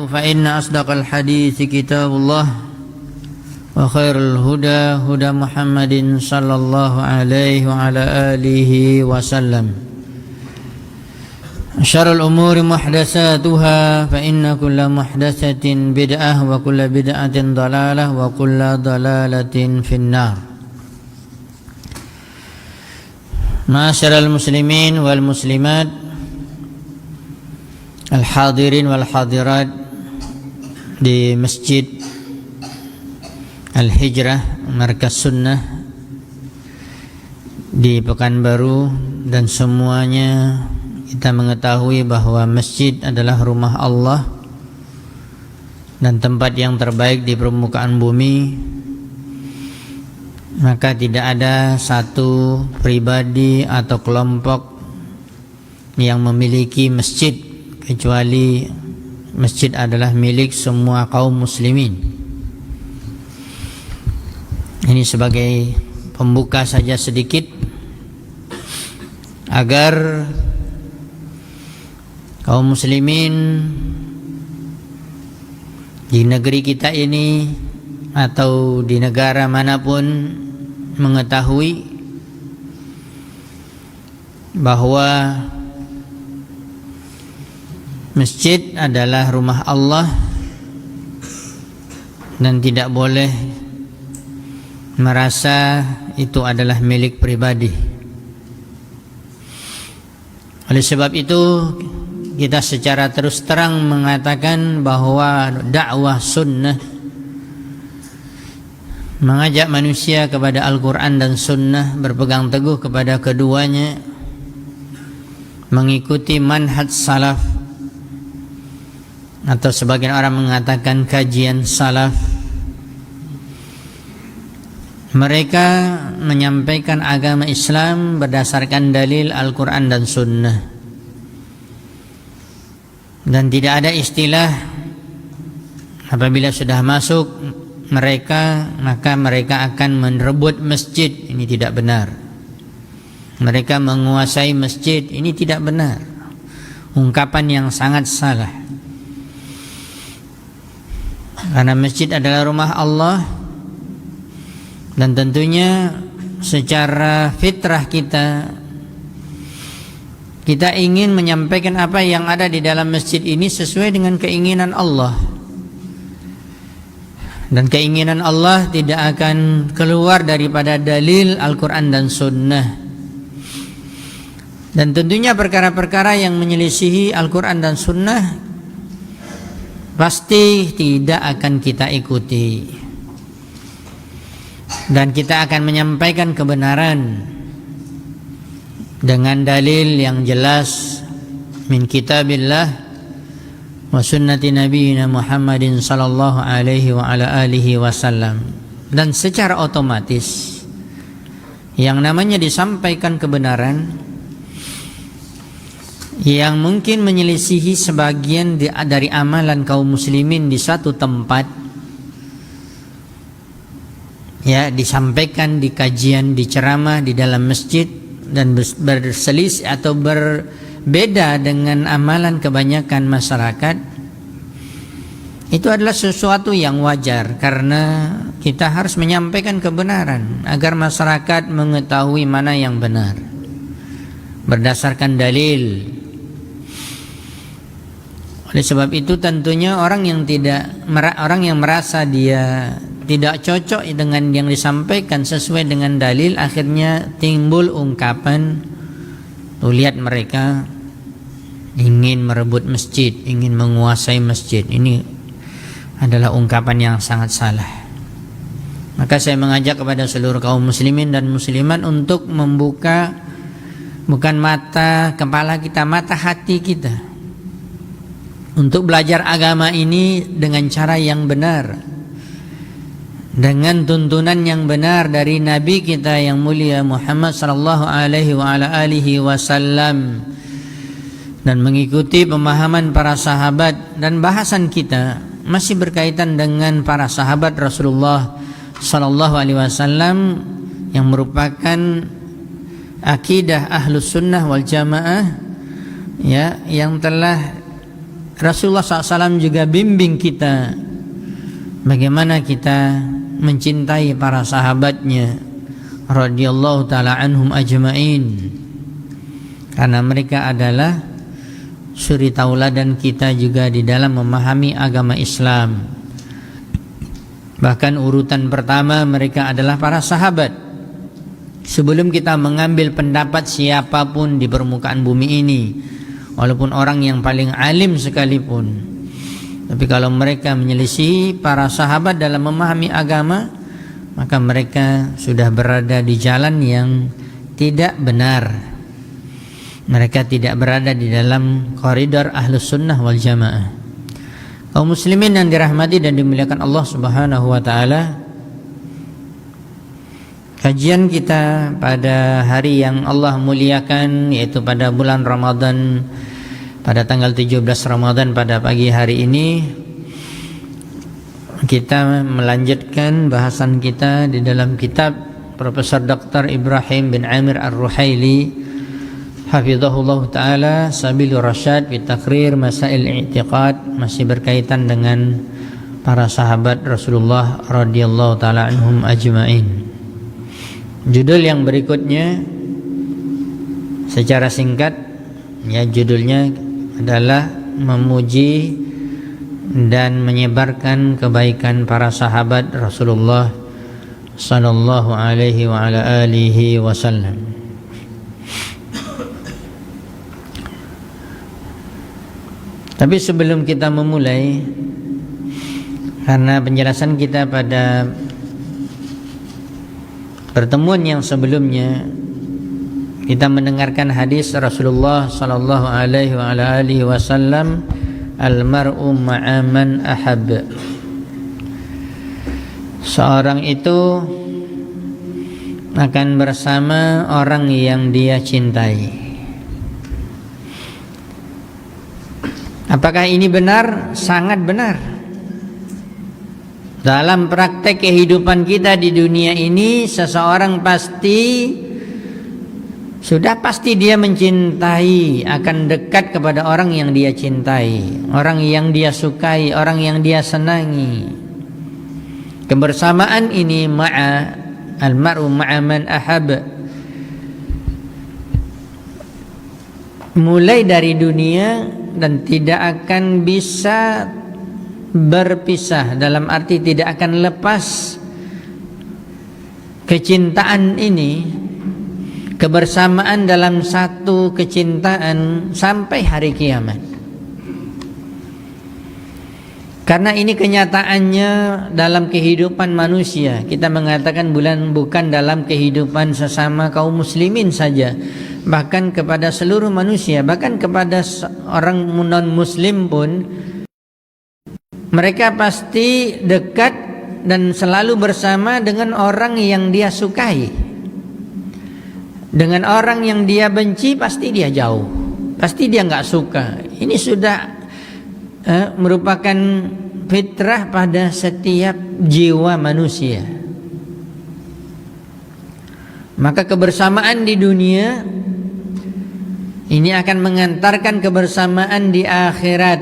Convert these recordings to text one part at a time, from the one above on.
فإن أصدق الحديث كتاب الله وخير الهدى هدى محمد صلى الله عليه وعلى آله وسلم شر الأمور محدثاتها فإن كل محدثة بدعة وكل بدعة ضلالة وكل ضلالة في النار. معاشر المسلمين والمسلمات الحاضرين والحاضرات di Masjid Al-Hijrah Markas Sunnah di Pekanbaru, dan semuanya kita mengetahui bahwa masjid adalah rumah Allah dan tempat yang terbaik di permukaan bumi. Maka tidak ada satu pribadi atau kelompok yang memiliki masjid, kecuali masjid adalah milik semua kaum muslimin. Ini sebagai pembuka saja sedikit agar kaum muslimin di negeri kita ini atau di negara manapun mengetahui bahwa masjid adalah rumah Allah dan tidak boleh merasa itu adalah milik pribadi. Oleh sebab itu kita secara terus terang mengatakan bahwa dakwah sunnah, mengajak manusia kepada Al-Quran dan sunnah, berpegang teguh kepada keduanya, mengikuti manhaj salaf, atau sebagian orang mengatakan kajian salaf. Mereka menyampaikan agama Islam berdasarkan dalil Al-Quran dan Sunnah, dan tidak ada istilah apabila sudah masuk mereka maka mereka akan merebut masjid. Ini tidak benar. Mereka menguasai masjid. Ini tidak benar. Ungkapan yang sangat salah. Karena masjid adalah rumah Allah, dan tentunya secara fitrah kita ingin menyampaikan apa yang ada di dalam masjid ini sesuai dengan keinginan Allah. Dan keinginan Allah tidak akan keluar daripada dalil Al-Quran dan Sunnah. Dan tentunya perkara-perkara yang menyelisihi Al-Quran dan Sunnah pasti tidak akan kita ikuti, dan kita akan menyampaikan kebenaran dengan dalil yang jelas min kitabillah wa sunnati nabiyina Muhammadin sallallahu alaihi wa ala alihi wasallam. Dan secara otomatis yang namanya disampaikan kebenaran yang mungkin menyelisihi sebagian dari amalan kaum muslimin di satu tempat, ya, disampaikan di kajian, di ceramah di dalam masjid, dan berselisih atau berbeda dengan amalan kebanyakan masyarakat, itu adalah sesuatu yang wajar, karena kita harus menyampaikan kebenaran agar masyarakat mengetahui mana yang benar berdasarkan dalil. Oleh sebab itu tentunya orang yang merasa dia tidak cocok dengan yang disampaikan sesuai dengan dalil, akhirnya timbul ungkapan, tuh lihat mereka ingin merebut masjid, ingin menguasai masjid. Ini adalah ungkapan yang sangat salah. Maka saya mengajak kepada seluruh kaum muslimin dan muslimat untuk membuka bukan mata kepala kita, mata hati kita, untuk belajar agama ini dengan cara yang benar, dengan tuntunan yang benar dari Nabi kita yang mulia Muhammad sallallahu alaihi wa ala alihi wasallam, dan mengikuti pemahaman para sahabat. Dan bahasan kita masih berkaitan dengan para sahabat Rasulullah sallallahu alaihi wasallam yang merupakan akidah Ahlus Sunnah wal Jamaah, ya, yang telah Rasulullah SAW juga bimbing kita bagaimana kita mencintai para sahabatnya radhiyallahu taala anhum ajmain, karena mereka adalah suri tauladan kita juga di dalam memahami agama Islam. Bahkan urutan pertama mereka adalah para sahabat. Sebelum kita mengambil pendapat siapapun di permukaan bumi ini, walaupun orang yang paling alim sekalipun, tapi kalau mereka menyelisihi para sahabat dalam memahami agama, maka mereka sudah berada di jalan yang tidak benar. Mereka tidak berada di dalam koridor Ahlus Sunnah wal Jamaah. Kaum muslimin yang dirahmati dan dimuliakan Allah Subhanahu wa taala, kajian kita pada hari yang Allah muliakan, yaitu pada bulan Ramadan, pada tanggal 17 Ramadan pada pagi hari ini, kita melanjutkan bahasan kita di dalam kitab Profesor Dr. Ibrahim bin Amir Ar-Ruhaili hafizahullah ta'ala, Sabilur Rasyad fi Taqrir Masail I'tiqad, masih berkaitan dengan para sahabat Rasulullah radhiyallahu ta'ala anhum ajma'in. Judul yang berikutnya secara singkat, ya, judulnya adalah memuji dan menyebarkan kebaikan para sahabat Rasulullah sallallahu alaihi wa ala alihi wasallam. Tapi sebelum kita memulai, karena penjelasan kita pada pertemuan yang sebelumnya kita mendengarkan hadis Rasulullah sallallahu alaihi wa ala alihi wasallam, al-mar'u ma'a man ahab. Seorang itu akan bersama orang yang dia cintai. Apakah ini benar? Sangat benar. Dalam praktek kehidupan kita di dunia ini, seseorang sudah pasti dia mencintai, akan dekat kepada orang yang dia cintai, orang yang dia sukai, orang yang dia senangi. Kebersamaan ini ma'a al-mar'u ma'a man ahab, mulai dari dunia dan tidak akan bisa berpisah, dalam arti tidak akan lepas kecintaan ini, kebersamaan dalam satu kecintaan sampai hari kiamat. Karena ini kenyataannya dalam kehidupan manusia. Kita mengatakan bukan dalam kehidupan sesama kaum muslimin saja, bahkan kepada seluruh manusia, bahkan kepada orang non muslim pun, mereka pasti dekat dan selalu bersama dengan orang yang dia sukai. Dengan orang yang dia benci pasti dia jauh, pasti dia nggak suka. Ini sudah merupakan fitrah pada setiap jiwa manusia. Maka kebersamaan di dunia ini akan mengantarkan kebersamaan di akhirat.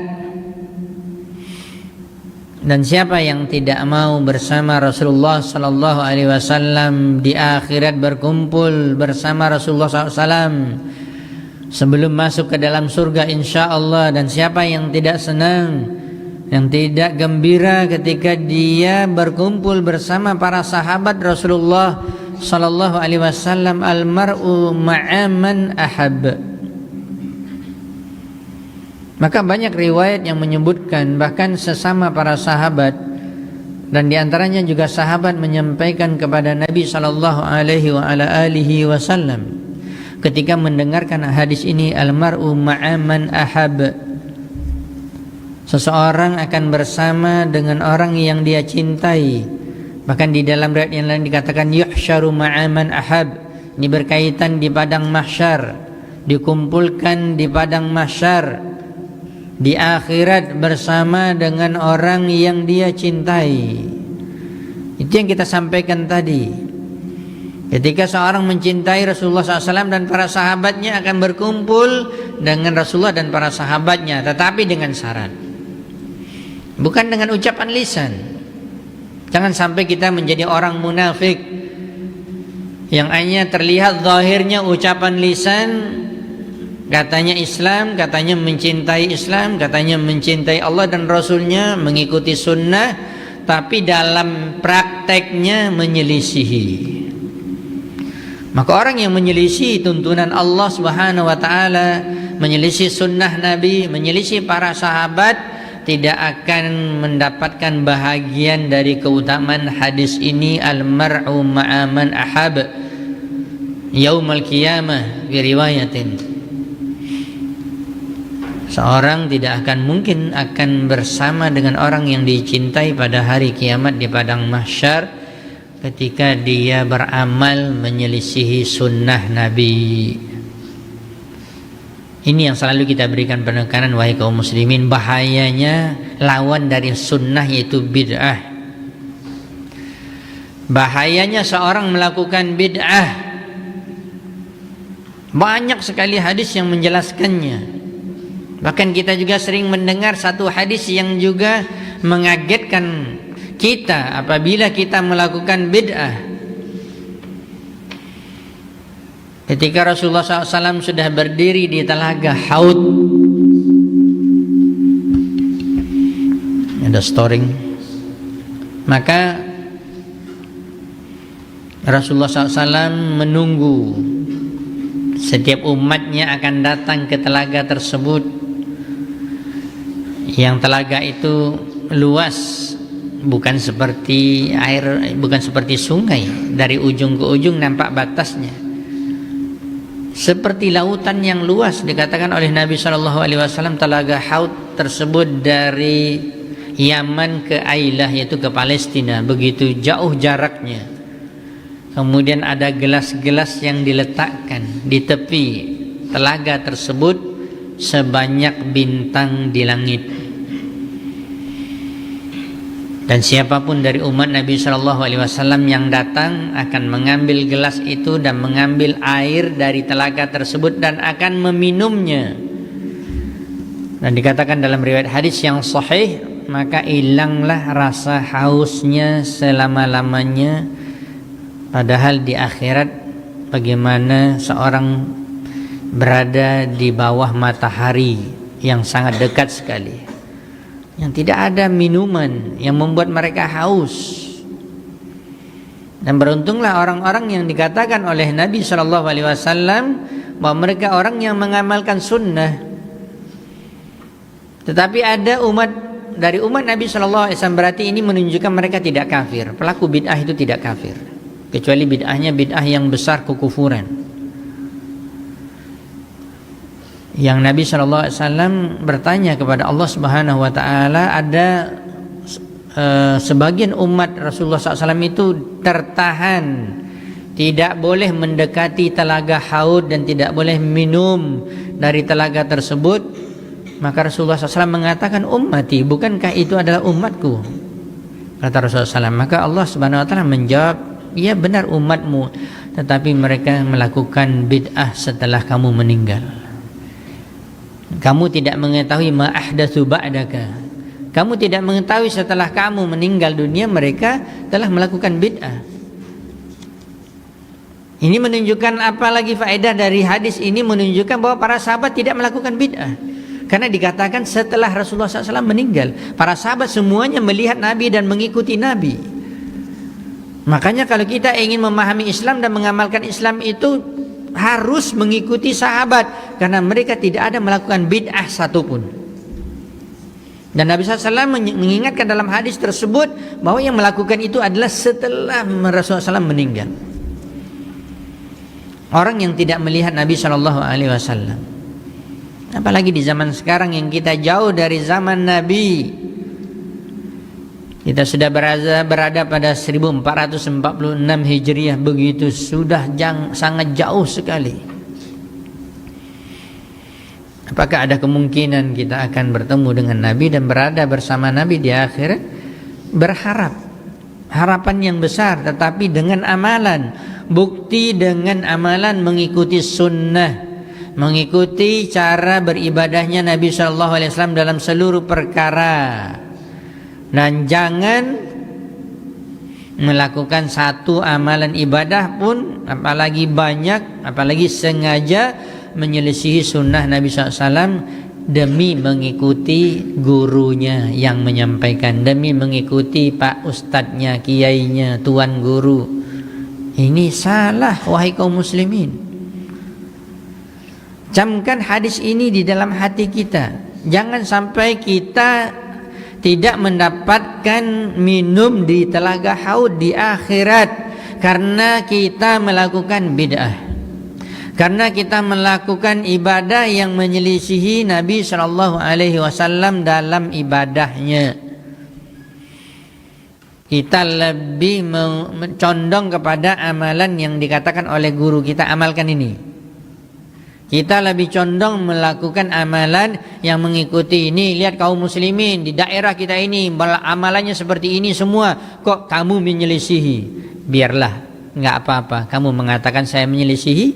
Dan siapa yang tidak mau bersama Rasulullah sallallahu alaihi wasallam di akhirat, berkumpul bersama Rasulullah SAW sebelum masuk ke dalam surga insyaallah. Dan siapa yang tidak senang, yang tidak gembira ketika dia berkumpul bersama para sahabat Rasulullah sallallahu alaihi wasallam, al-mar'u ma'a man ahab. Maka banyak riwayat yang menyebutkan bahkan sesama para sahabat, dan diantaranya juga sahabat menyampaikan kepada Nabi sallallahu alaihi wa ala alihi wasallam ketika mendengarkan hadis ini, al-mar'u ma'a man ahab. Seseorang akan bersama dengan orang yang dia cintai. Bahkan di dalam riwayat yang lain dikatakan yuhsyaru ma'a man ahab. Ini berkaitan di padang mahsyar, dikumpulkan di padang mahsyar di akhirat bersama dengan orang yang dia cintai. Itu yang kita sampaikan tadi. Ketika seorang mencintai Rasulullah SAW dan para sahabatnya akan berkumpul dengan Rasulullah dan para sahabatnya, tetapi dengan syarat, bukan dengan ucapan lisan. Jangan sampai kita menjadi orang munafik yang hanya terlihat zahirnya ucapan lisan, katanya Islam, katanya mencintai Islam, katanya mencintai Allah dan Rasulnya, mengikuti sunnah, tapi dalam prakteknya menyelisihi. Maka orang yang menyelisih tuntunan Allah Subhanahu wa taala, menyelisih sunnah Nabi, menyelisih para sahabat, tidak akan mendapatkan bahagian dari keutamaan hadis ini, al-mar'u ma'a man ahab yaumal qiyamah bi riwayatin. Seorang tidak akan mungkin akan bersama dengan orang yang dicintai pada hari kiamat di padang mahsyar ketika dia beramal menyelisihi sunnah Nabi. Ini yang selalu kita berikan penekanan, wahai kaum muslimin. Bahayanya lawan dari sunnah yaitu bid'ah. Bahayanya seorang melakukan bid'ah. Banyak sekali hadis yang menjelaskannya. Bahkan kita juga sering mendengar satu hadis yang juga mengagetkan kita apabila kita melakukan bid'ah. Ketika Rasulullah SAW sudah berdiri di telaga Haud, ada storing, maka Rasulullah SAW menunggu setiap umatnya akan datang ke telaga tersebut. Yang telaga itu luas, bukan seperti air, bukan seperti sungai, dari ujung ke ujung nampak batasnya. Seperti lautan yang luas, dikatakan oleh Nabi SAW, telaga Haud tersebut dari Yaman ke Ailah, yaitu ke Palestina, begitu jauh jaraknya. Kemudian ada gelas-gelas yang diletakkan di tepi telaga tersebut sebanyak bintang di langit. Dan siapapun dari umat Nabi SAW yang datang akan mengambil gelas itu dan mengambil air dari telaga tersebut dan akan meminumnya. Dan dikatakan dalam riwayat hadis yang sahih, maka hilanglah rasa hausnya selama-lamanya. Padahal di akhirat bagaimana seorang berada di bawah matahari yang sangat dekat sekali, yang tidak ada minuman yang membuat mereka haus. Dan beruntunglah orang-orang yang dikatakan oleh Nabi SAW bahwa mereka orang yang mengamalkan sunnah. Tetapi ada umat dari umat Nabi SAW, berarti ini menunjukkan mereka tidak kafir. Pelaku bid'ah itu tidak kafir, kecuali bid'ahnya bid'ah yang besar, kekufuran. Yang Nabi SAW bertanya kepada Allah Subhanahu Wa Taala, ada sebagian umat Rasulullah SAW itu tertahan, tidak boleh mendekati telaga Haud dan tidak boleh minum dari telaga tersebut. Maka Rasulullah SAW mengatakan, ummati, bukankah itu adalah umatku? Kata Rasulullah SAW. Maka Allah Subhanahu Wa Taala menjawab, iya benar umatmu, tetapi mereka melakukan bid'ah setelah kamu meninggal. Kamu tidak mengetahui ma ahdatsu ba'daka. Kamu tidak mengetahui setelah kamu meninggal dunia mereka telah melakukan bid'ah. Ini menunjukkan apa lagi faedah dari hadis ini? Menunjukkan bahwa para sahabat tidak melakukan bid'ah. Karena dikatakan setelah Rasulullah SAW meninggal, para sahabat semuanya melihat Nabi dan mengikuti Nabi. Makanya kalau kita ingin memahami Islam dan mengamalkan Islam itu harus mengikuti sahabat, karena mereka tidak ada melakukan bid'ah satupun. Dan Nabi SAW mengingatkan dalam hadis tersebut bahwa yang melakukan itu adalah setelah Rasulullah SAW meninggal. Orang yang tidak melihat Nabi SAW, apalagi di zaman sekarang yang kita jauh dari zaman Nabi. Kita sudah berada pada 1446 Hijriah, begitu sudah sangat jauh sekali. Apakah ada kemungkinan kita akan bertemu dengan Nabi dan berada bersama Nabi di akhirat? Berharap, harapan yang besar, tetapi dengan amalan. bukti dengan amalan mengikuti sunnah, mengikuti cara beribadahnya Nabi SAW dalam seluruh perkara, dan jangan melakukan satu amalan ibadah pun, apalagi banyak, apalagi sengaja menyelisihi sunnah Nabi SAW demi mengikuti gurunya yang menyampaikan, demi mengikuti pak ustadznya, kiainya, tuan guru. Ini salah, wahai kaum muslimin. Camkan hadis ini di dalam hati kita. Jangan sampai kita tidak mendapatkan minum di telaga haud di akhirat karena kita melakukan bid'ah, karena kita melakukan ibadah yang menyelisihi Nabi SAW dalam ibadahnya. Kita lebih condong kepada amalan yang dikatakan oleh guru kita, amalkan ini. Kita lebih condong melakukan amalan yang mengikuti ini. Lihat kaum muslimin di daerah kita ini amalannya seperti ini semua, kok kamu menyelisihi? Biarlah, nggak apa-apa. Kamu mengatakan saya menyelisihi,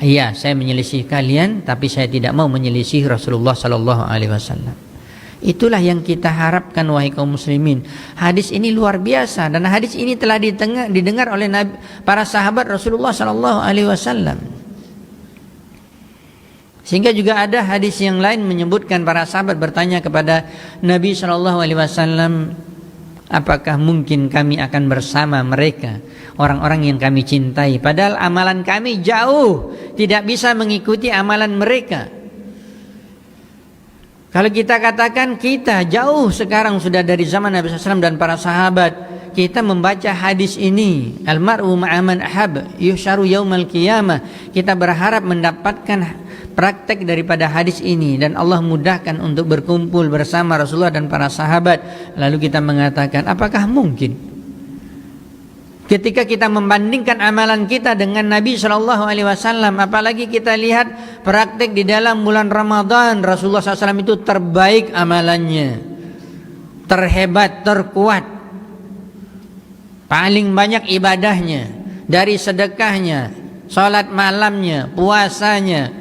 iya saya menyelisihi kalian, tapi saya tidak mau menyelisihi Rasulullah SAW. Itulah yang kita harapkan, wahai kaum muslimin. Hadis ini luar biasa, dan hadis ini telah didengar oleh para sahabat Rasulullah SAW. Sehingga juga ada hadis yang lain menyebutkan para sahabat bertanya kepada Nabi SAW, apakah mungkin kami akan bersama mereka, orang-orang yang kami cintai, padahal amalan kami jauh tidak bisa mengikuti amalan mereka. Kalau kita katakan kita jauh sekarang sudah dari zaman Nabi SAW dan para sahabat, kita membaca hadis ini, almar'u ma'aman ahab yuhsyaru yaumal qiyamah, kita berharap mendapatkan praktek daripada hadis ini, dan Allah mudahkan untuk berkumpul bersama Rasulullah dan para sahabat. Lalu kita mengatakan, apakah mungkin ketika kita membandingkan amalan kita dengan Nabi SAW, apalagi kita lihat praktek di dalam bulan Ramadan, Rasulullah SAW itu terbaik amalannya, terhebat, terkuat, paling banyak ibadahnya, dari sedekahnya, salat malamnya, puasanya,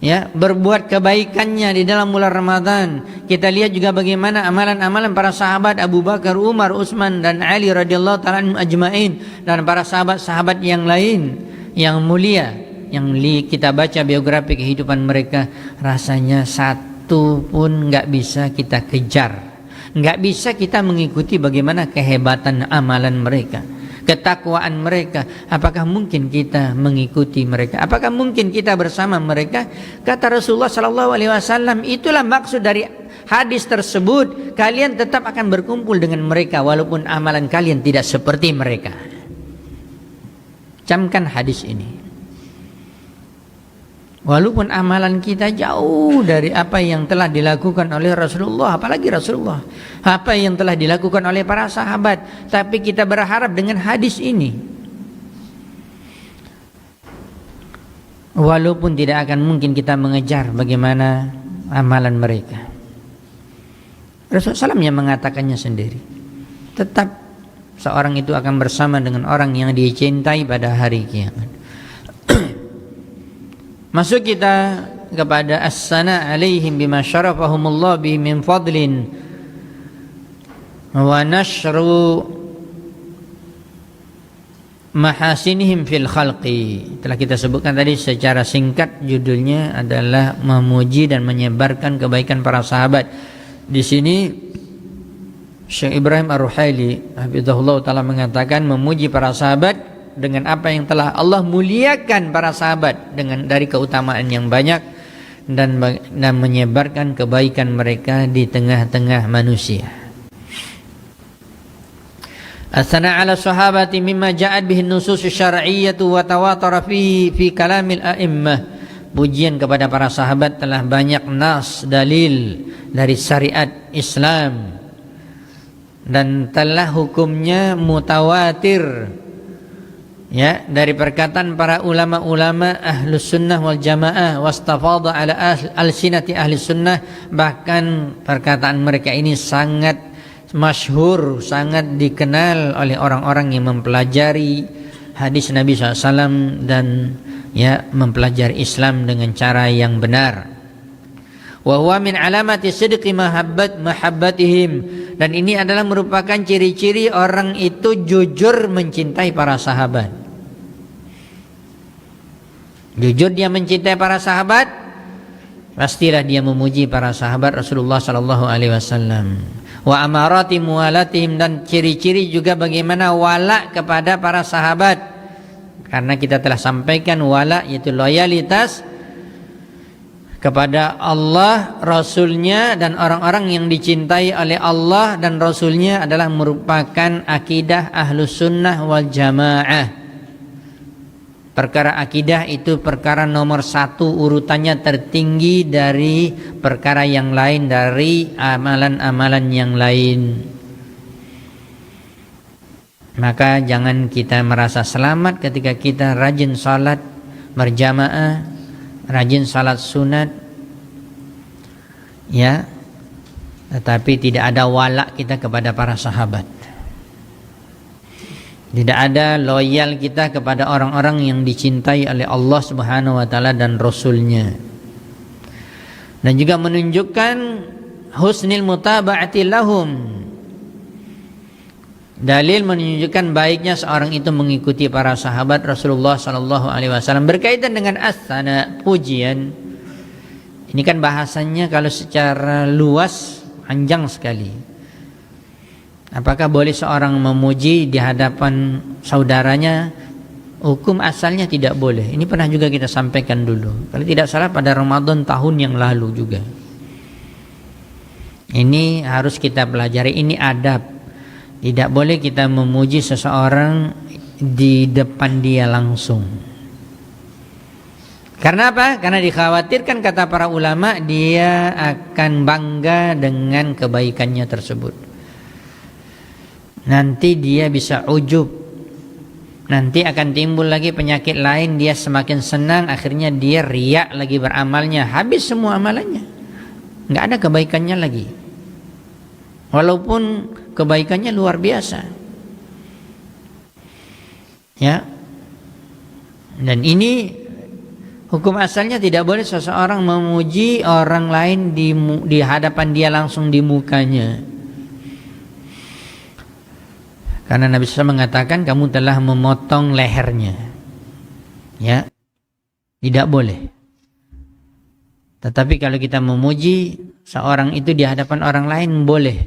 ya, berbuat kebaikannya di dalam bulan Ramadan. Kita lihat juga bagaimana amalan-amalan para sahabat Abu Bakar, Umar, Utsman dan Ali radhiyallahu ta'ala anhum ajmain, dan para sahabat-sahabat yang lain yang mulia yang kita baca biografi kehidupan mereka, rasanya satu pun nggak bisa kita kejar, nggak bisa kita mengikuti bagaimana kehebatan amalan mereka, ketakwaan mereka. Apakah mungkin kita mengikuti mereka? Apakah mungkin kita bersama mereka? Kata Rasulullah SAW, itulah maksud dari hadis tersebut. Kalian tetap akan berkumpul dengan mereka walaupun amalan kalian tidak seperti mereka. Camkan hadis ini. Walaupun amalan kita jauh dari apa yang telah dilakukan oleh Rasulullah, apalagi Rasulullah, apa yang telah dilakukan oleh para sahabat, tapi kita berharap dengan hadis ini, walaupun tidak akan mungkin kita mengejar bagaimana amalan mereka. Rasulullah SAW yang mengatakannya sendiri, tetap seorang itu akan bersama dengan orang yang dicintai pada hari kiamat. Masuk kita kepada as-sana alaihim bima syarafahumullah bihi min fadlin wa nashru mahasinihim fil khalqi. Telah kita sebutkan tadi secara singkat, judulnya adalah memuji dan menyebarkan kebaikan para sahabat. Di sini Syekh Ibrahim Ar-Ruhaili hafizahullah taala mengatakan memuji para sahabat dengan apa yang telah Allah muliakan para sahabat dengan dari keutamaan yang banyak, dan menyebarkan kebaikan mereka di tengah-tengah manusia. As-sana 'ala sahabati mimma ja'at bihi an-nusus asy-syar'iyyah wa tawatara fi kalamil a'immah. Pujian kepada para sahabat telah banyak nas dalil dari syariat Islam dan telah hukumnya mutawatir, ya, dari perkataan para ulama-ulama ahlus sunnah wal jamaah, wastafadha ala al-sinati ahli sunnah. Bahkan perkataan mereka ini sangat masyhur, sangat dikenal oleh orang-orang yang mempelajari hadis Nabi SAW dan ya mempelajari Islam dengan cara yang benar. Wa huwa min alamati sidqi mahabbatihim, dan ini adalah merupakan ciri-ciri orang itu jujur mencintai para sahabat. Jujur dia mencintai para sahabat, pastilah dia memuji para sahabat Rasulullah sallallahu alaihi wasallam. Wa amarati muwalatihim, dan ciri-ciri juga bagaimana wala kepada para sahabat. Karena kita telah sampaikan wala yaitu loyalitas kepada Allah, Rasulnya, dan orang-orang yang dicintai oleh Allah dan Rasulnya adalah merupakan akidah Ahlus Sunnah wal Jamaah. Perkara akidah itu perkara nomor satu, urutannya tertinggi dari perkara yang lain, dari amalan-amalan yang lain. Maka jangan kita merasa selamat ketika kita rajin salat berjamaah, rajin salat sunat, ya, tetapi tidak ada wala kita kepada para sahabat. Tidak ada loyal kita kepada orang-orang yang dicintai oleh Allah Subhanahu wa taala dan Rasulnya. Dan juga menunjukkan husnil mutaba'ati lahum. Dalil menunjukkan baiknya seorang itu mengikuti para sahabat Rasulullah sallallahu alaihi wasallam. Berkaitan dengan as-sana, pujian. Ini kan bahasanya kalau secara luas panjang sekali. Apakah boleh seorang memuji di hadapan saudaranya? Hukum asalnya tidak boleh. Ini pernah juga kita sampaikan dulu. Kalau tidak salah pada Ramadan tahun yang lalu juga. Ini harus kita pelajari. Ini adab. Tidak boleh kita memuji seseorang di depan dia langsung. Karena apa? Karena dikhawatirkan, kata para ulama, dia akan bangga dengan kebaikannya tersebut. Nanti dia bisa ujub, nanti akan timbul lagi penyakit lain, dia semakin senang, akhirnya dia riak lagi beramalnya, habis semua amalannya, nggak ada kebaikannya lagi, walaupun kebaikannya luar biasa, ya. Dan ini hukum asalnya tidak boleh seseorang memuji orang lain di hadapan dia langsung di mukanya. Karena Nabi SAW mengatakan kamu telah memotong lehernya, ya, tidak boleh. Tetapi kalau kita memuji seorang itu di hadapan orang lain boleh,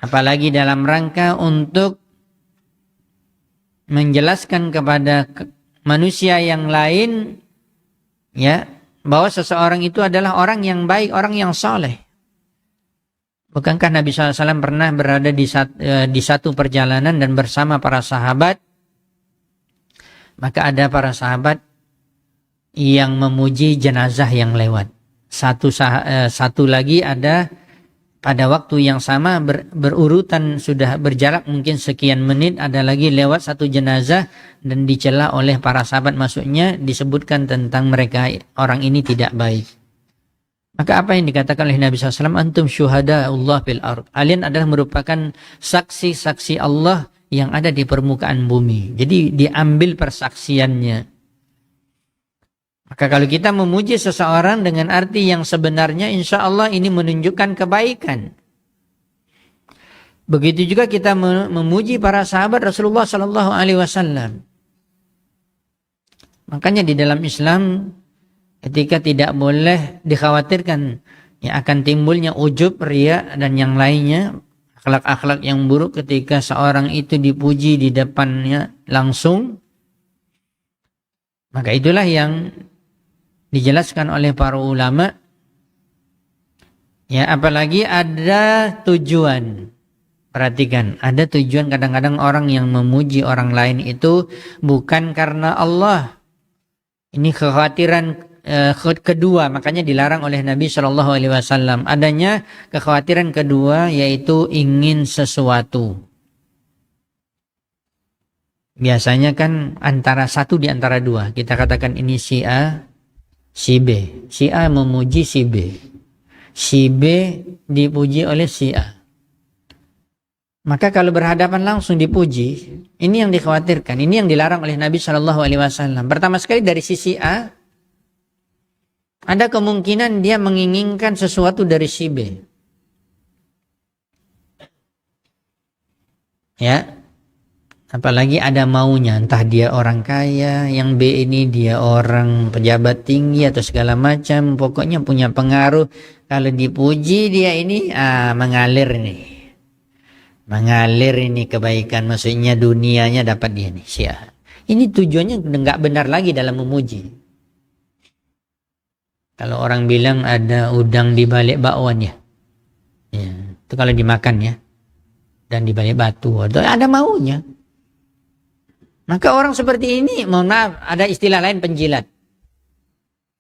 apalagi dalam rangka untuk menjelaskan kepada manusia yang lain, ya, bahwa seseorang itu adalah orang yang baik, orang yang saleh. Bukankah Nabi SAW pernah berada di satu perjalanan dan bersama para sahabat? Maka ada para sahabat yang memuji jenazah yang lewat. Satu lagi ada pada waktu yang sama berurutan, sudah berjarak mungkin sekian menit, ada lagi lewat satu jenazah dan dicela oleh para sahabat, maksudnya disebutkan tentang mereka, orang ini tidak baik. Maka apa yang dikatakan oleh Nabi SAW? Antum syuhada Allah fil ard. Kalian adalah merupakan saksi-saksi Allah yang ada di permukaan bumi. Jadi diambil persaksiannya. Maka kalau kita memuji seseorang dengan arti yang sebenarnya, insya Allah ini menunjukkan kebaikan. Begitu juga kita memuji para sahabat Rasulullah SAW. Makanya di dalam Islam, ketika tidak boleh dikhawatirkan ya akan timbulnya ujub, riya dan yang lainnya, akhlak-akhlak yang buruk ketika seorang itu dipuji di depannya langsung. Maka itulah yang dijelaskan oleh para ulama. Ya, apalagi ada tujuan. Perhatikan, ada tujuan. Kadang-kadang orang yang memuji orang lain itu bukan karena Allah. Ini kekhawatiran kedua, makanya dilarang oleh Nabi Shallallahu Alaihi Wasallam. Adanya kekhawatiran kedua, yaitu ingin sesuatu. Biasanya kan antara satu di antara dua. Kita katakan ini si A, si B. Si A memuji si B. Si B dipuji oleh si A. Maka kalau berhadapan langsung dipuji, ini yang dikhawatirkan, ini yang dilarang oleh Nabi Shallallahu Alaihi Wasallam. Pertama sekali dari sisi A, ada kemungkinan dia menginginkan sesuatu dari si B. Ya, apalagi ada maunya, entah dia orang kaya, yang B ini dia orang pejabat tinggi atau segala macam, pokoknya punya pengaruh. Kalau dipuji dia ini mengalir ini kebaikan, maksudnya dunianya dapat dia nih. Ini tujuannya nggak benar lagi dalam memuji. Kalau orang bilang ada udang di balik bakwan ya, itu kalau dimakan ya, dan di balik batu, ada maunya. Maka orang seperti ini, mohon maaf, ada istilah lain penjilat.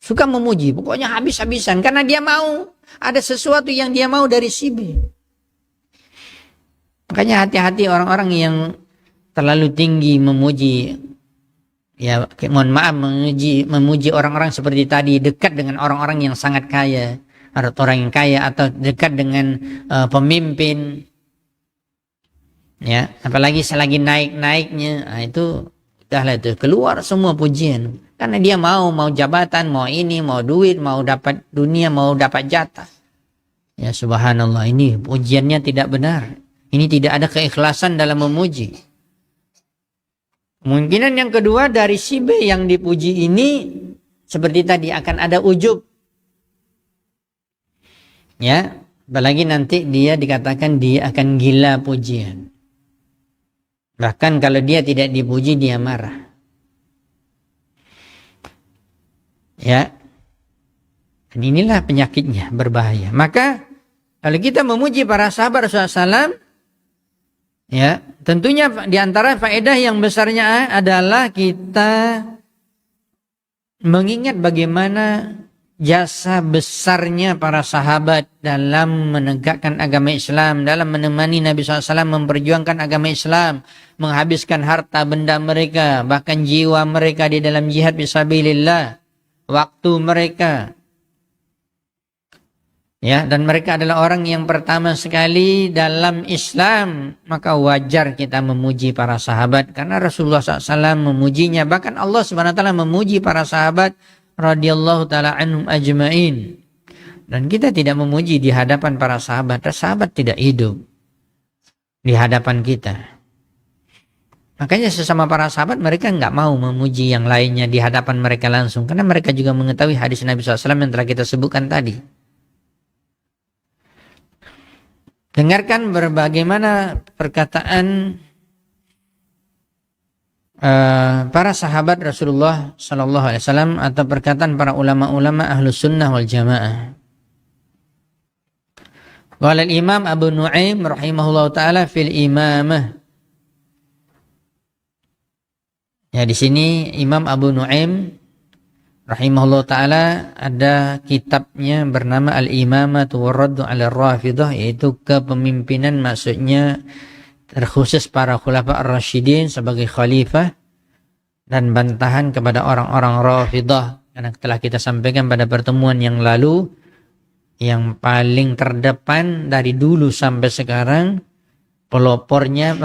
Suka memuji, pokoknya habis-habisan, karena dia mau, ada sesuatu yang dia mau dari si B. Makanya hati-hati orang-orang yang terlalu tinggi memuji, ya mohon maaf, memuji orang-orang seperti tadi, dekat dengan orang-orang yang sangat kaya, atau orang yang kaya, atau dekat dengan pemimpin. Ya, apalagi selagi naik-naiknya, itu udahlah, itu keluar semua pujian. Karena dia mau jabatan, mau ini, mau duit, mau dapat dunia, mau dapat jatah. Ya subhanallah, ini pujiannya tidak benar. Ini tidak ada keikhlasan dalam memuji. Kemungkinan yang kedua dari si B yang dipuji ini, seperti tadi, akan ada ujub. Ya, apalagi nanti dia dikatakan dia akan gila pujian. Bahkan kalau dia tidak dipuji, dia marah. Ya, dan inilah penyakitnya, berbahaya. Maka kalau kita memuji para sahabat Rasulullah SAW, ya, tentunya diantara faedah yang besarnya adalah kita mengingat bagaimana jasa besarnya para sahabat dalam menegakkan agama Islam, dalam menemani Nabi SAW memperjuangkan agama Islam, menghabiskan harta benda mereka, bahkan jiwa mereka di dalam jihad fisabilillah, waktu mereka. Ya, dan mereka adalah orang yang pertama sekali dalam Islam, maka wajar kita memuji para sahabat karena Rasulullah SAW memujinya. Bahkan Allah SWT memuji para sahabat radhiyallahu taala anhum ajmain. Dan kita tidak memuji di hadapan para sahabat. Sahabat tidak hidup di hadapan kita. Makanya sesama para sahabat mereka nggak mau memuji yang lainnya di hadapan mereka langsung, karena mereka juga mengetahui hadis Nabi SAW yang telah kita sebutkan tadi. Dengarkan bagaimana perkataan para sahabat Rasulullah SAW atau perkataan para ulama-ulama Ahlus Sunnah wal Jamaah. Qala al-Imam Abu Nu'aim rahimahullah taala fil Imamah. Ya, di sini Imam Abu Nu'aim rahimahullah taala ada kitabnya bernama Al-Imamatu war-Raddu 'ala Rafidah, yaitu kepemimpinan, maksudnya terkhusus para khulafa ar-rasyidin sebagai khalifah dan bantahan kepada orang-orang Rafidah. Karena telah kita sampaikan pada pertemuan yang lalu, yang paling terdepan dari dulu sampai sekarang, pelopornya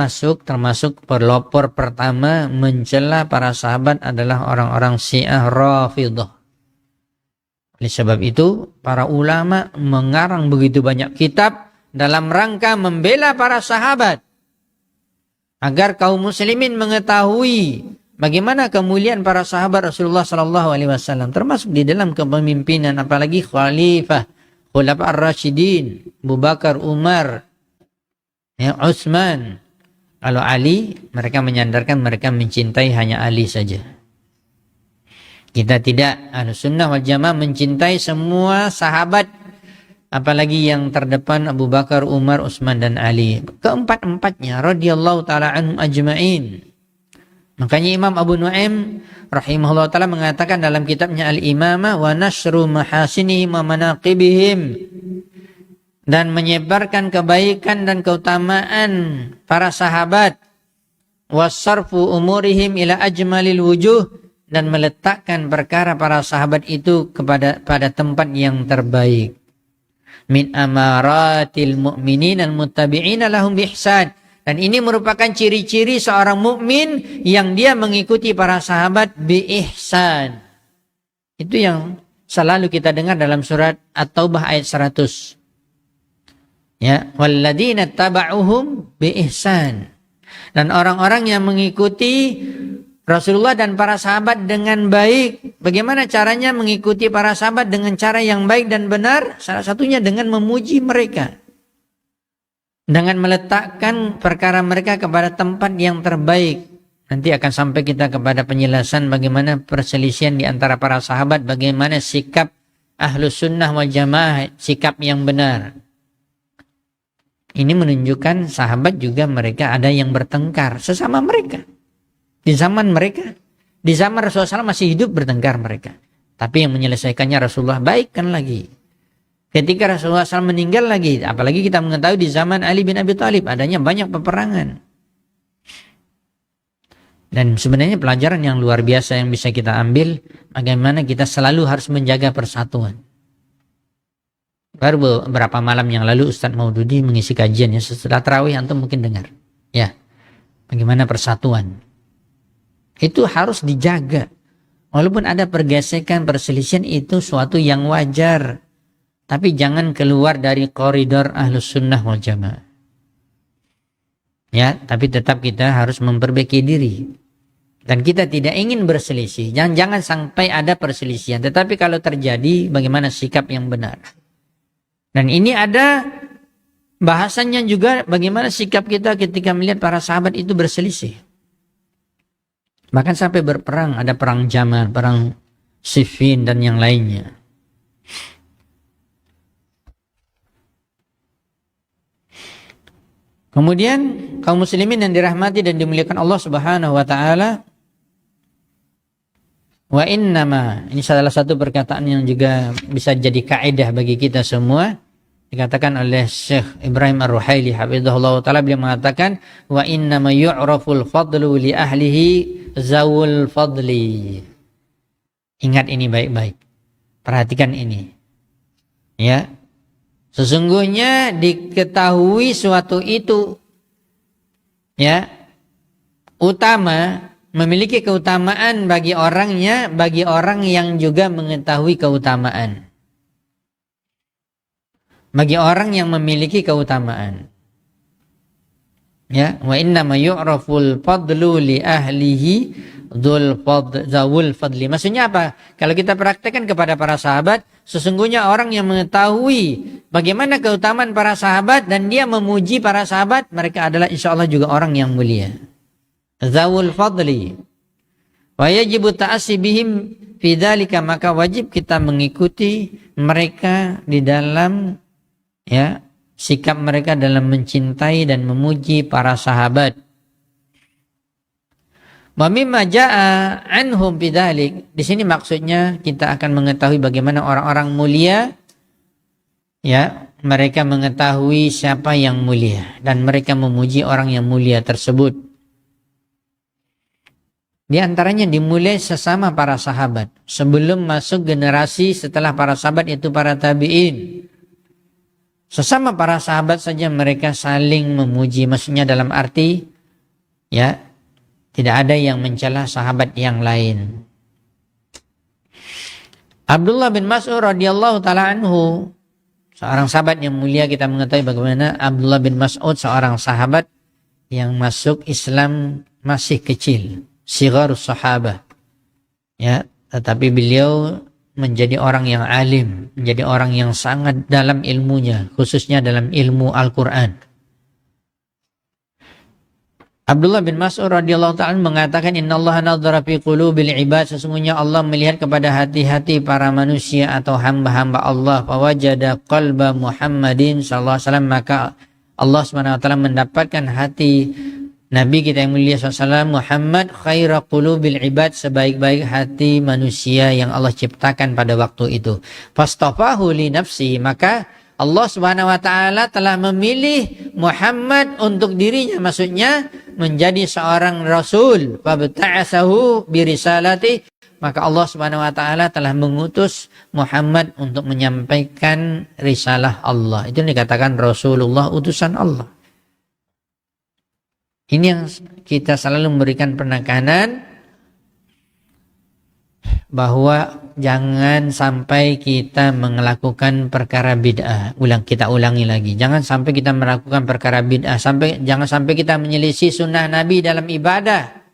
termasuk pelopor pertama mencela para sahabat adalah orang-orang Syiah Rafidah. Oleh sebab itu, para ulama mengarang begitu banyak kitab dalam rangka membela para sahabat, agar kaum muslimin mengetahui bagaimana kemuliaan para sahabat Rasulullah SAW, termasuk di dalam kepemimpinan, apalagi khulafa ar-rasyidin, Abu Bakar, Umar, ya, Utsman. Kalau Ali, mereka menyandarkan mereka mencintai hanya Ali saja. Kita tidak, Ahlus Sunnah wal Jamaah mencintai semua sahabat, apalagi yang terdepan Abu Bakar, Umar, Utsman dan Ali. Keempat-empatnya radhiyallahu taala anhum ajmain. Makanya Imam Abu Nu'aim rahimahullah taala mengatakan dalam kitabnya Al-Imamah, wa nashru mahasinihim wa manaqibihim, dan menyebarkan kebaikan dan keutamaan para sahabat, wasarfu umurihim ila ajmalil wujuh, dan meletakkan perkara para sahabat itu pada tempat yang terbaik. Min amaratil mu'minin al muttabi'ina lahum bihsan, Dan ini merupakan ciri-ciri seorang mukmin yang dia mengikuti para sahabat bi ihsan. Itu yang selalu kita dengar dalam surat At-Taubah ayat 100. Ya, walladzina taba'uhum bi ihsan. Dan orang-orang yang mengikuti Rasulullah dan para sahabat dengan baik. Bagaimana caranya mengikuti para sahabat dengan cara yang baik dan benar? Salah satunya dengan memuji mereka. Dengan meletakkan perkara mereka kepada tempat yang terbaik. Nanti akan sampai kita kepada penjelasan bagaimana perselisihan di antara para sahabat, bagaimana sikap Ahlus Sunnah wal Jamaah, sikap yang benar. Ini menunjukkan sahabat juga mereka ada yang bertengkar sesama mereka. Di zaman mereka, di zaman Rasulullah SAW masih hidup bertengkar mereka. Tapi yang menyelesaikannya Rasulullah, baikkan lagi. Ketika Rasulullah SAW meninggal lagi, apalagi kita mengetahui di zaman Ali bin Abi Thalib adanya banyak peperangan. Dan sebenarnya pelajaran yang luar biasa yang bisa kita ambil, bagaimana kita selalu harus menjaga persatuan. Baru beberapa malam yang lalu Ustadz Maududi mengisi kajian ya, setelah tarawih antum mungkin dengar. Ya, bagaimana persatuan. Itu harus dijaga. Walaupun ada pergesekan, perselisihan itu suatu yang wajar. Tapi jangan keluar dari koridor Ahlus Sunnah wal Jamaah. Ya, tapi tetap kita harus memperbaiki diri. Dan kita tidak ingin berselisih. Jangan sampai ada perselisihan. Tetapi kalau terjadi, bagaimana sikap yang benar. Dan ini ada bahasannya juga bagaimana sikap kita ketika melihat para sahabat itu berselisih. Bahkan sampai berperang, ada perang Jamal, perang Siffin dan yang lainnya. Kemudian kaum muslimin yang dirahmati dan dimuliakan Allah Subhanahu wa taala, wa innama, ini salah satu perkataan yang juga bisa jadi kaidah bagi kita semua, dikatakan oleh Syekh Ibrahim Ar-Ruhaili hafizahullah taala, beliau mengatakan wa innama yu'raful fadlu li ahlihi zawul fadli. Ingat ini baik-baik. Perhatikan ini. Ya. Sesungguhnya diketahui suatu itu ya utama, memiliki keutamaan bagi orangnya, bagi orang yang juga mengetahui keutamaan. Bagi orang yang memiliki keutamaan. Ya, wa inna ma yu'raful fadlu li ahlihi zawul fadli. Maksudnya apa? Kalau kita praktekkan kepada para sahabat, sesungguhnya orang yang mengetahui bagaimana keutamaan para sahabat dan dia memuji para sahabat, mereka adalah insya Allah juga orang yang mulia. Zawul fadli. Wa yajibu ta'assi bihim fi dzalika, maka wajib kita mengikuti mereka di dalam ya sikap mereka dalam mencintai dan memuji para sahabat. Wa mimma jaa anhum bidzalik, di sini maksudnya kita akan mengetahui bagaimana orang-orang mulia ya, mereka mengetahui siapa yang mulia dan mereka memuji orang yang mulia tersebut. Di antaranya dimulai sesama para sahabat. Sebelum masuk generasi setelah para sahabat itu para tabi'in. Sesama para sahabat saja mereka saling memuji. Maksudnya dalam arti ya, tidak ada yang mencela sahabat yang lain. Abdullah bin Mas'ud radhiyallahu taala anhu, seorang sahabat yang mulia, kita mengetahui bagaimana Abdullah bin Mas'ud seorang sahabat yang masuk Islam masih kecil, sigharus sahabah. Ya, tetapi beliau menjadi orang yang alim, menjadi orang yang sangat dalam ilmunya, khususnya dalam ilmu Al-Qur'an. Abdullah bin Mas'ud radhiyallahu ta'ala mengatakan, innallaha nadzara fi qulubil ibad, sesungguhnya Allah melihat kepada hati-hati para manusia atau hamba-hamba Allah, fawajada qalba Muhammadin sallallahu alaihi wasallam, maka Allah SWT mendapatkan hati Nabi kita yang mulia SAW Muhammad khaira qulubil ibad, sebaik-baik hati manusia yang Allah ciptakan pada waktu itu. Fastafahu li nafsihi, maka Allah Subhanahu wa taala telah memilih Muhammad untuk dirinya, maksudnya menjadi seorang rasul. Fabta'asahu birisalati, maka Allah Subhanahu wa taala telah mengutus Muhammad untuk menyampaikan risalah Allah. Itu dikatakan Rasulullah, utusan Allah. Ini yang kita selalu memberikan penekanan bahwa jangan sampai kita melakukan perkara bid'ah. Kita ulangi lagi. Jangan sampai kita melakukan perkara bid'ah. Jangan sampai kita menyelisih sunnah Nabi dalam ibadah.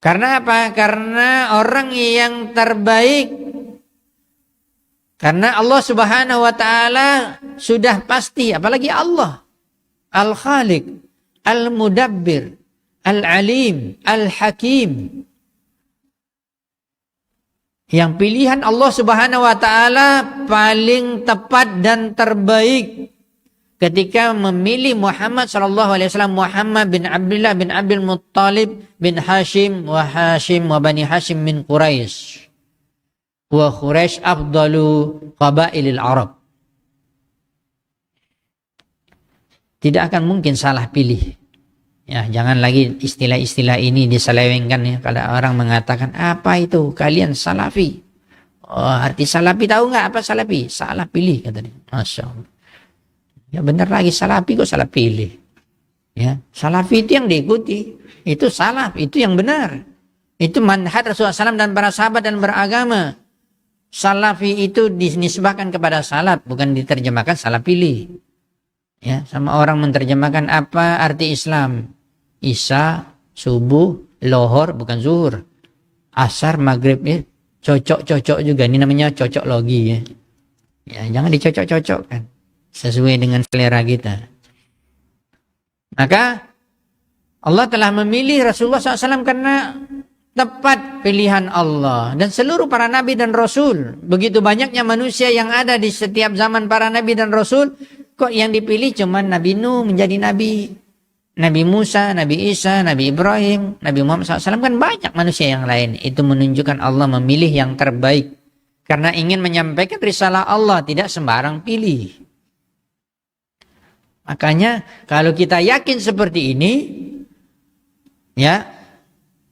Karena apa? Karena orang yang terbaik. Karena Allah Subhanahu wa taala sudah pasti, apalagi Allah Al-Khaliq, Al-Mudabbir, Al-Alim, Al-Hakim. Yang pilihan Allah Subhanahu wa taala paling tepat dan terbaik ketika memilih Muhammad sallallahu alaihi wasallam, Muhammad bin Abdullah bin Abdul Muttalib bin Hashim wa Bani Hashim min Quraisy. Wa Quraisy afdalu qabailil Arab. Tidak akan mungkin salah pilih. Ya, jangan lagi istilah-istilah ini diselewengkan ya. Kalau orang mengatakan, apa itu? Kalian salafi. Oh, arti salafi tahu nggak apa salafi? Salah pilih katanya. Masya Allah. Ya benar lagi, salafi kok salah pilih. Ya, salafi itu yang diikuti. Itu salaf, itu yang benar. Itu manhaj Rasulullah SAW dan para sahabat dan beragama. Salafi itu dinisbahkan kepada salaf, bukan diterjemahkan salah pilih. Ya, sama orang menerjemahkan apa arti Islam. Isya, subuh, lohor, bukan zuhur. Asar, maghrib, ya. Cocok-cocok juga. Ini namanya cocok logi. Ya, ya jangan dicocok-cocokkan. Sesuai dengan selera kita. Maka Allah telah memilih Rasulullah SAW karena tepat pilihan Allah. Dan seluruh para nabi dan rasul. Begitu banyaknya manusia yang ada di setiap zaman para nabi dan rasul. Kok yang dipilih cuma Nabi Nuh menjadi nabi. Nabi Musa, Nabi Isa, Nabi Ibrahim, Nabi Muhammad SAW, kan banyak manusia yang lain. Itu menunjukkan Allah memilih yang terbaik. Karena ingin menyampaikan risalah Allah, tidak sembarang pilih. Makanya kalau kita yakin seperti ini, ya,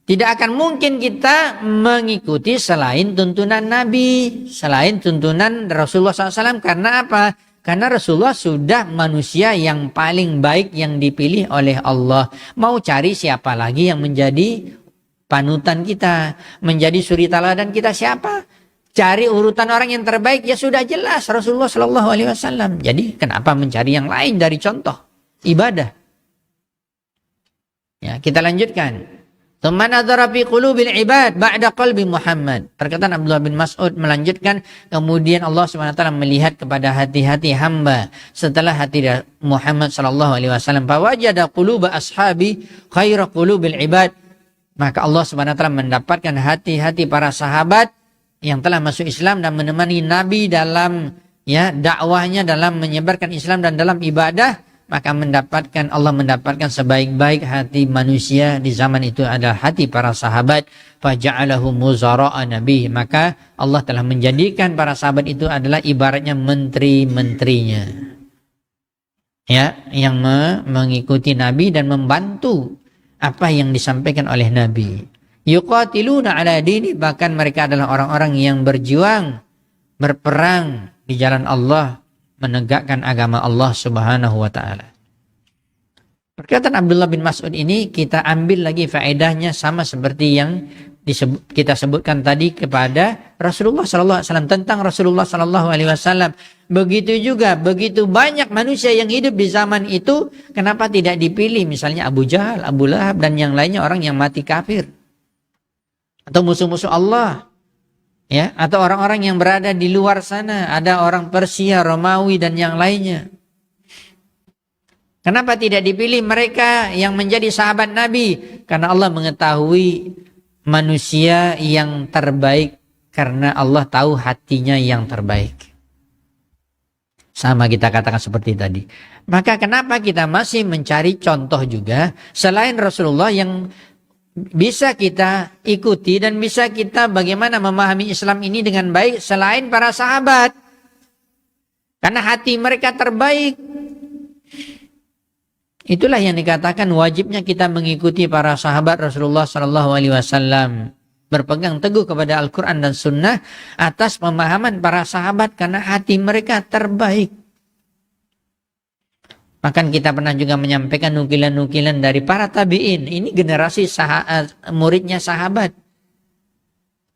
tidak akan mungkin kita mengikuti selain tuntunan Nabi, selain tuntunan Rasulullah SAW. Karena apa? Karena Rasulullah sudah manusia yang paling baik yang dipilih oleh Allah. Mau cari siapa lagi yang menjadi panutan kita, menjadi suri teladan kita siapa? Cari urutan orang yang terbaik, ya sudah jelas Rasulullah Shallallahu Alaihi Wasallam. Jadi kenapa mencari yang lain dari contoh ibadah? Ya, kita lanjutkan. Tsumma nadzara fi qulubil ibad ba'da qalbi Muhammad. Perkataan Abdullah bin Mas'ud melanjutkan, kemudian Allah Subhanahu wa taala melihat kepada hati-hati hamba setelah hati Muhammad sallallahu alaihi wasallam. Fa wajada quluba ashabi khaira qulubil ibad. Maka Allah Subhanahu wa taala mendapatkan hati-hati para sahabat yang telah masuk Islam dan menemani Nabi dalam ya dakwahnya, dalam menyebarkan Islam dan dalam ibadah. Maka Allah mendapatkan sebaik-baik hati manusia di zaman itu adalah hati para sahabat. Faja'alahu muzara'a nabi. Maka Allah telah menjadikan para sahabat itu adalah ibaratnya menteri-menterinya. Ya, yang mengikuti Nabi dan membantu apa yang disampaikan oleh Nabi. Yuqatiluna ala dini, bahkan mereka adalah orang-orang yang berjuang, berperang di jalan Allah, menegakkan agama Allah Subhanahu wa taala. Perkataan Abdullah bin Mas'ud ini kita ambil lagi faedahnya sama seperti yang kita sebutkan tadi kepada Rasulullah sallallahu alaihi wasallam, tentang Rasulullah sallallahu alaihi wasallam. Begitu juga, begitu banyak manusia yang hidup di zaman itu, kenapa tidak dipilih misalnya Abu Jahal, Abu Lahab dan yang lainnya, orang yang mati kafir atau musuh-musuh Allah. Ya, atau orang-orang yang berada di luar sana, ada orang Persia, Romawi dan yang lainnya. Kenapa tidak dipilih mereka yang menjadi sahabat Nabi? Karena Allah mengetahui manusia yang terbaik, karena Allah tahu hatinya yang terbaik. Sama kita katakan seperti tadi. Maka kenapa kita masih mencari contoh juga selain Rasulullah yang bisa kita ikuti dan bisa kita bagaimana memahami Islam ini dengan baik selain para sahabat. Karena hati mereka terbaik. Itulah yang dikatakan wajibnya kita mengikuti para sahabat Rasulullah sallallahu alaihi wasallam. Berpegang teguh kepada Al-Quran dan Sunnah atas pemahaman para sahabat karena hati mereka terbaik. Bahkan kita pernah juga menyampaikan nukilan-nukilan dari para tabi'in. Ini generasi muridnya sahabat.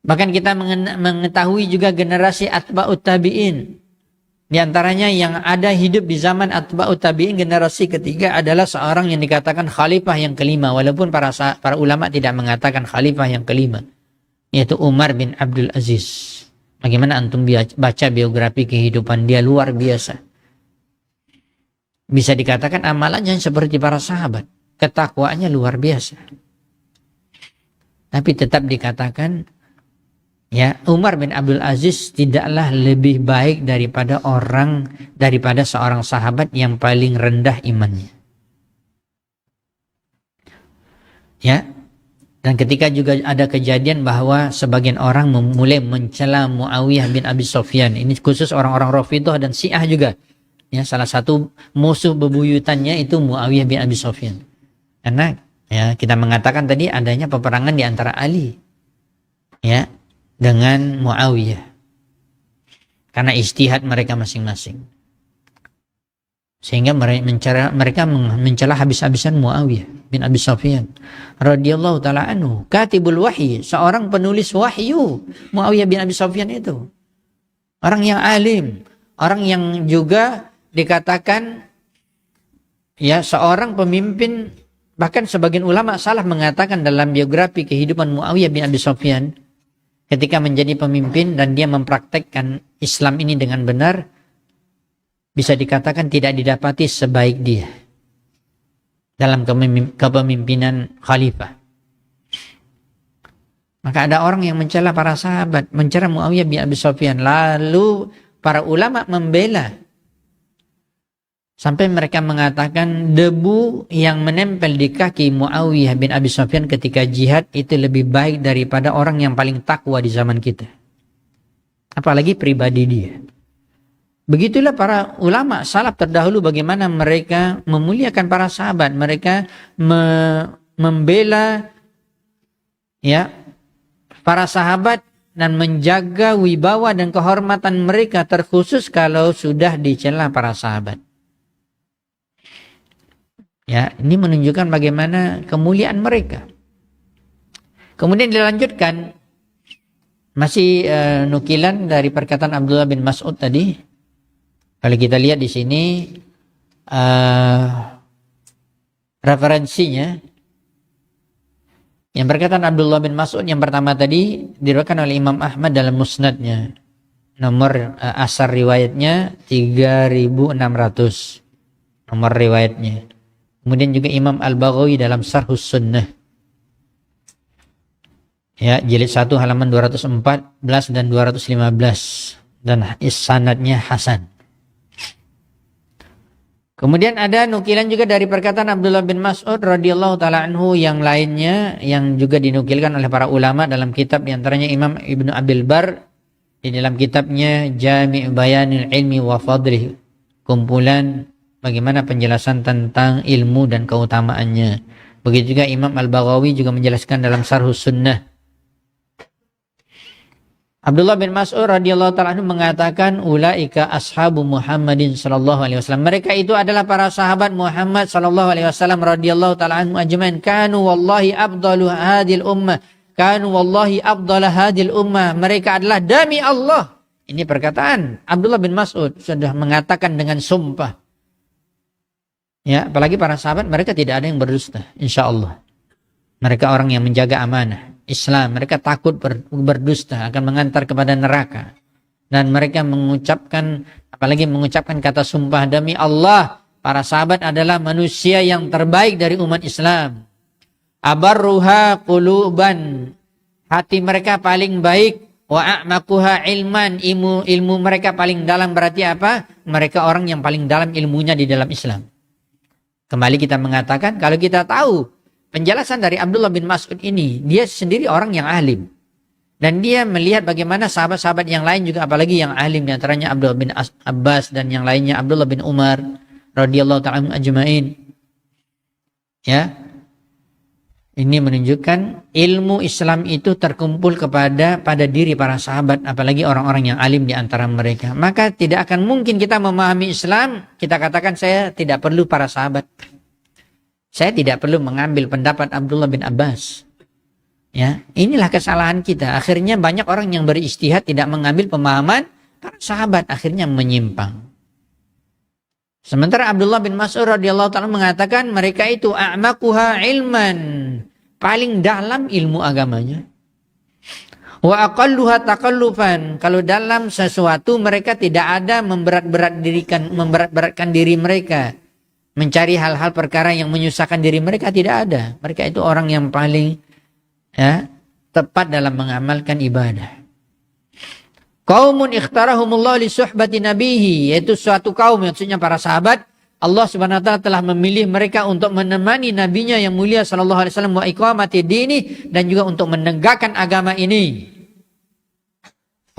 Bahkan kita mengetahui juga generasi atba'ut tabi'in. Di antaranya yang ada hidup di zaman atba'ut tabi'in, generasi ketiga adalah seorang yang dikatakan khalifah yang kelima. Walaupun para ulama tidak mengatakan khalifah yang kelima, yaitu Umar bin Abdul Aziz. Bagaimana antum baca biografi kehidupan dia, luar biasa. Bisa dikatakan amalannya seperti para sahabat, ketakwaannya luar biasa. Tapi tetap dikatakan, ya, Umar bin Abdul Aziz tidaklah lebih baik daripada seorang sahabat yang paling rendah imannya. Ya. Dan ketika juga ada kejadian bahwa sebagian orang mulai mencela Muawiyah bin Abi Sufyan. Ini khusus orang-orang Rafidhah dan Syiah juga. Ya, salah satu musuh bebuyutannya itu Muawiyah bin Abi Sufyan. Karena ya, kita mengatakan tadi adanya peperangan di antara Ali, ya, dengan Muawiyah. Karena ijtihad mereka masing-masing. Sehingga mereka mencela habis-habisan Muawiyah bin Abi Sufyan radhiyallahu taala anhu, katibul wahyi, seorang penulis wahyu. Muawiyah bin Abi Sufyan itu orang yang alim, orang yang juga dikatakan ya seorang pemimpin. Bahkan sebagian ulama salah mengatakan dalam biografi kehidupan Muawiyah bin Abi Sufyan, ketika menjadi pemimpin dan dia mempraktekkan Islam ini dengan benar, bisa dikatakan tidak didapati sebaik dia dalam kepemimpinan khalifah. Maka ada orang yang mencela para sahabat, mencela Muawiyah bin Abi Sufyan, lalu para ulama membela. Sampai mereka mengatakan debu yang menempel di kaki Muawiyah bin Abi Sufyan ketika jihad itu lebih baik daripada orang yang paling takwa di zaman kita. Apalagi pribadi dia. Begitulah para ulama salaf terdahulu bagaimana mereka memuliakan para sahabat. Mereka membela ya para sahabat dan menjaga wibawa dan kehormatan mereka, terkhusus kalau sudah dicela para sahabat. Ya, ini menunjukkan bagaimana kemuliaan mereka. Kemudian dilanjutkan masih nukilan dari perkataan Abdullah bin Mas'ud tadi. Kalau kita lihat di sini referensinya, yang berkaitan Abdullah bin Mas'ud yang pertama tadi diriwayatkan oleh Imam Ahmad dalam musnadnya, nomor asar riwayatnya 3600, nomor riwayatnya. Kemudian juga Imam Al-Baghawi dalam Syarhus Sunnah, ya, jilid 1 halaman 214 dan 215, dan sanadnya hasan. Kemudian ada nukilan juga dari perkataan Abdullah bin Mas'ud radhiyallahu taala anhu yang lainnya yang juga dinukilkan oleh para ulama dalam kitab, diantaranya Imam Ibnu Abil Bar di dalam kitabnya Jami' Bayanil Ilmi wa Fadlih, kumpulan bagaimana penjelasan tentang ilmu dan keutamaannya. Begitu juga Imam Al-Baghawi juga menjelaskan dalam Syarhus Sunnah. Abdullah bin Mas'ud radhiyallahu ta'ala anhu mengatakan, ulaika ashabu Muhammadin sallallahu alaihi wasallam. Mereka itu adalah para sahabat Muhammad sallallahu alaihi wasallam radhiyallahu ta'ala anhu ajmain. Kanu wallahi afdalu hadhil ummah. Kanu wallahi afdal hadhil ummah. Mereka adalah demi Allah. Ini perkataan Abdullah bin Mas'ud, sudah mengatakan dengan sumpah. Ya, apalagi para sahabat, mereka tidak ada yang berdusta, insyaallah. Mereka orang yang menjaga amanah Islam, mereka takut berdusta akan mengantar kepada neraka. Dan mereka mengucapkan, apalagi mengucapkan kata sumpah demi Allah. Para sahabat adalah manusia yang terbaik dari umat Islam. Abarruha quluban, hati mereka paling baik. Wa a'maquha ilman, ilmu mereka paling dalam. Berarti apa? Mereka orang yang paling dalam ilmunya di dalam Islam. Kembali kita mengatakan, kalau kita tahu penjelasan dari Abdullah bin Mas'ud ini, dia sendiri orang yang alim. Dan dia melihat bagaimana sahabat-sahabat yang lain juga, apalagi yang alim, diantaranya Abdullah bin Abbas dan yang lainnya, Abdullah bin Umar radhiyallahu ta'ala ajma'in. Ya. Ini menunjukkan ilmu Islam itu terkumpul pada diri para sahabat, apalagi orang-orang yang alim di antara mereka. Maka tidak akan mungkin kita memahami Islam, kita katakan saya tidak perlu para sahabat. Saya tidak perlu mengambil pendapat Abdullah bin Abbas. Ya, inilah kesalahan kita. Akhirnya banyak orang yang berijtihad tidak mengambil pemahaman para sahabat, akhirnya menyimpang. Sementara Abdullah bin Mas'ud radhiyallahu ta'ala mengatakan mereka itu a'maquha ilman, paling dalam ilmu agamanya. Wa aqalluha taqallufan, kalau dalam sesuatu mereka tidak ada memberat-beratkan diri mereka, mencari hal-hal perkara yang menyusahkan diri mereka, tidak ada. Mereka itu orang yang paling tepat dalam mengamalkan ibadah. Qaumun ikhtarahumullah li suhbati nabihi, yaitu suatu kaum, maksudnya para sahabat, Allah Subhanahu wa taala telah memilih mereka untuk menemani nabinya yang mulia sallallahu alaihi wasallam wa iqamati dini, dan juga untuk menegakkan agama ini.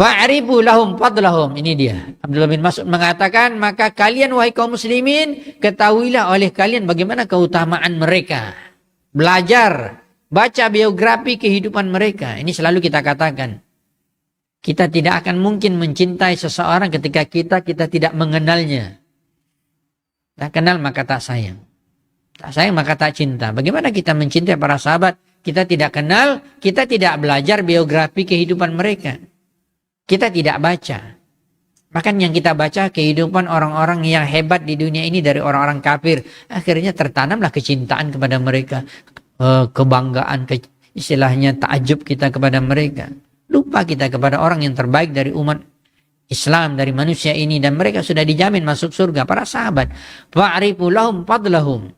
Fa'rifu lahum fadlahum, ini dia. Abdullah bin Mas'ud mengatakan, maka kalian wahai kaum muslimin, ketahuilah oleh kalian bagaimana keutamaan mereka. Belajar, baca biografi kehidupan mereka. Ini selalu kita katakan. Kita tidak akan mungkin mencintai seseorang ketika kita tidak mengenalnya. Tak kenal maka tak sayang. Tak sayang maka tak cinta. Bagaimana kita mencintai para sahabat? Kita tidak kenal, kita tidak belajar biografi kehidupan mereka. Kita tidak baca. Bahkan yang kita baca kehidupan orang-orang yang hebat di dunia ini dari orang-orang kafir. Akhirnya tertanamlah kecintaan kepada mereka. Kebanggaan, istilahnya ta'ajub kita kepada mereka. Lupa kita kepada orang yang terbaik dari umat Islam, dari manusia ini, dan mereka sudah dijamin masuk surga, para sahabat. Fa'rifu lahum fadlahum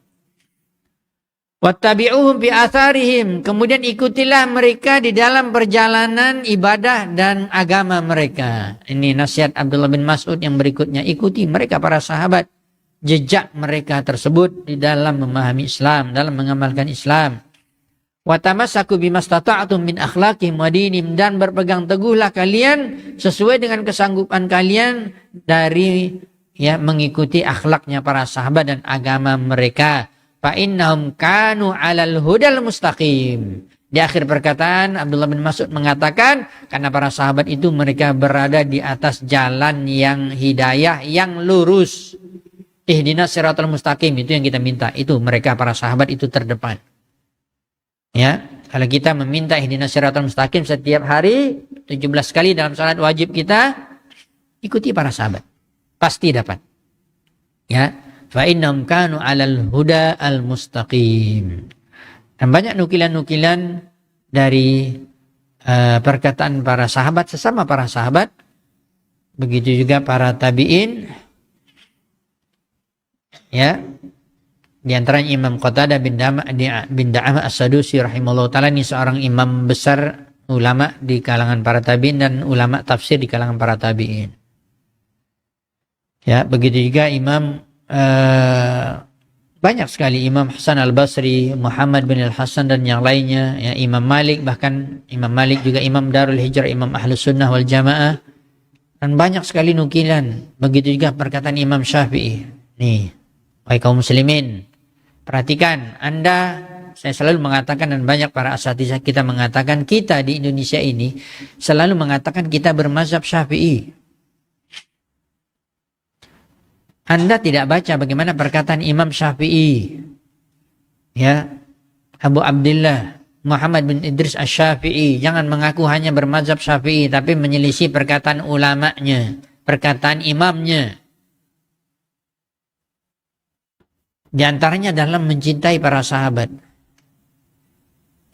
wattabi'uhum fi atharihim, kemudian ikutilah mereka di dalam perjalanan ibadah dan agama mereka. Ini nasihat Abdullah bin Mas'ud yang berikutnya, ikuti mereka para sahabat, jejak mereka tersebut di dalam memahami Islam, dalam mengamalkan Islam. Wa tamassaku bimastata'tum min akhlaqihim wa dinihim, dan berpegang teguhlah kalian sesuai dengan kesanggupan kalian dari mengikuti akhlaknya para sahabat dan agama mereka. Fa innahum kanu 'alal hudal mustaqim. Di akhir perkataan Abdullah bin Mas'ud mengatakan, karena para sahabat itu mereka berada di atas jalan yang hidayah, yang lurus. Ihdinas siratal mustaqim, itu yang kita minta. Itu mereka para sahabat itu terdepan. Ya, kalau kita meminta ihdinas siratal mustaqim setiap hari 17 kali dalam salat wajib kita, ikuti para sahabat. Pasti dapat. Ya, fa innahum kanu 'alal huda al mustaqim. Dan banyak nukilan-nukilan dari perkataan para sahabat, sesama para sahabat, begitu juga para tabi'in. Ya, di antaranya Imam Qatadah bin Da'amah As-Sadusi rahimahullah ta'ala, ini seorang imam besar ulama di kalangan para tabi'in dan ulama tafsir di kalangan para tabi'in. Ya, begitu juga banyak sekali Imam Hasan Al-Basri, Muhammad bin Al-Hasan dan yang lainnya, ya, Imam Malik, bahkan Imam Malik juga Imam Darul Hijrah, Imam Ahlus Sunnah wal Jamaah, dan banyak sekali nukilan. Begitu juga perkataan Imam Syafi'i. Nih, wahai kaum muslimin, perhatikan, saya selalu mengatakan, dan banyak para asatidz kita mengatakan, kita di Indonesia ini selalu mengatakan kita bermazhab Syafi'i. Anda tidak baca bagaimana perkataan Imam Syafi'i, ya, Abu Abdullah Muhammad bin Idris Asy-Syafi'i. Jangan mengaku hanya bermazhab Syafi'i, tapi menyelisih perkataan ulamanya, perkataan imamnya. Di antaranya dalam mencintai para sahabat.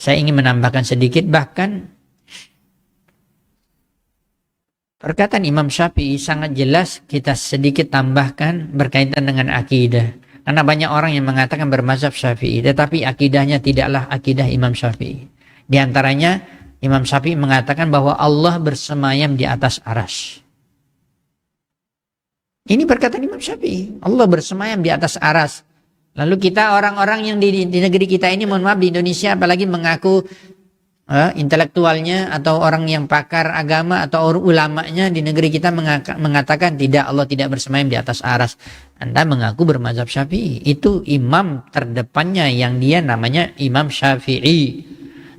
Saya ingin menambahkan sedikit, bahkan perkataan Imam Syafi'i sangat jelas kita sedikit tambahkan berkaitan dengan akidah. Karena banyak orang yang mengatakan bermazhab Syafi'i, tetapi akidahnya tidaklah akidah Imam Syafi'i. Di antaranya Imam Syafi'i mengatakan bahwa Allah bersemayam di atas arsy. Ini perkataan Imam Syafi'i, Allah bersemayam di atas arsy. Lalu kita orang-orang yang di negeri kita ini, mohon maaf, di Indonesia apalagi mengaku intelektualnya atau orang yang pakar agama atau ulamanya di negeri kita mengatakan tidak, Allah tidak bersemayam di atas aras. Anda mengaku bermazhab Syafi'i. Itu imam terdepannya yang dia namanya Imam Syafi'i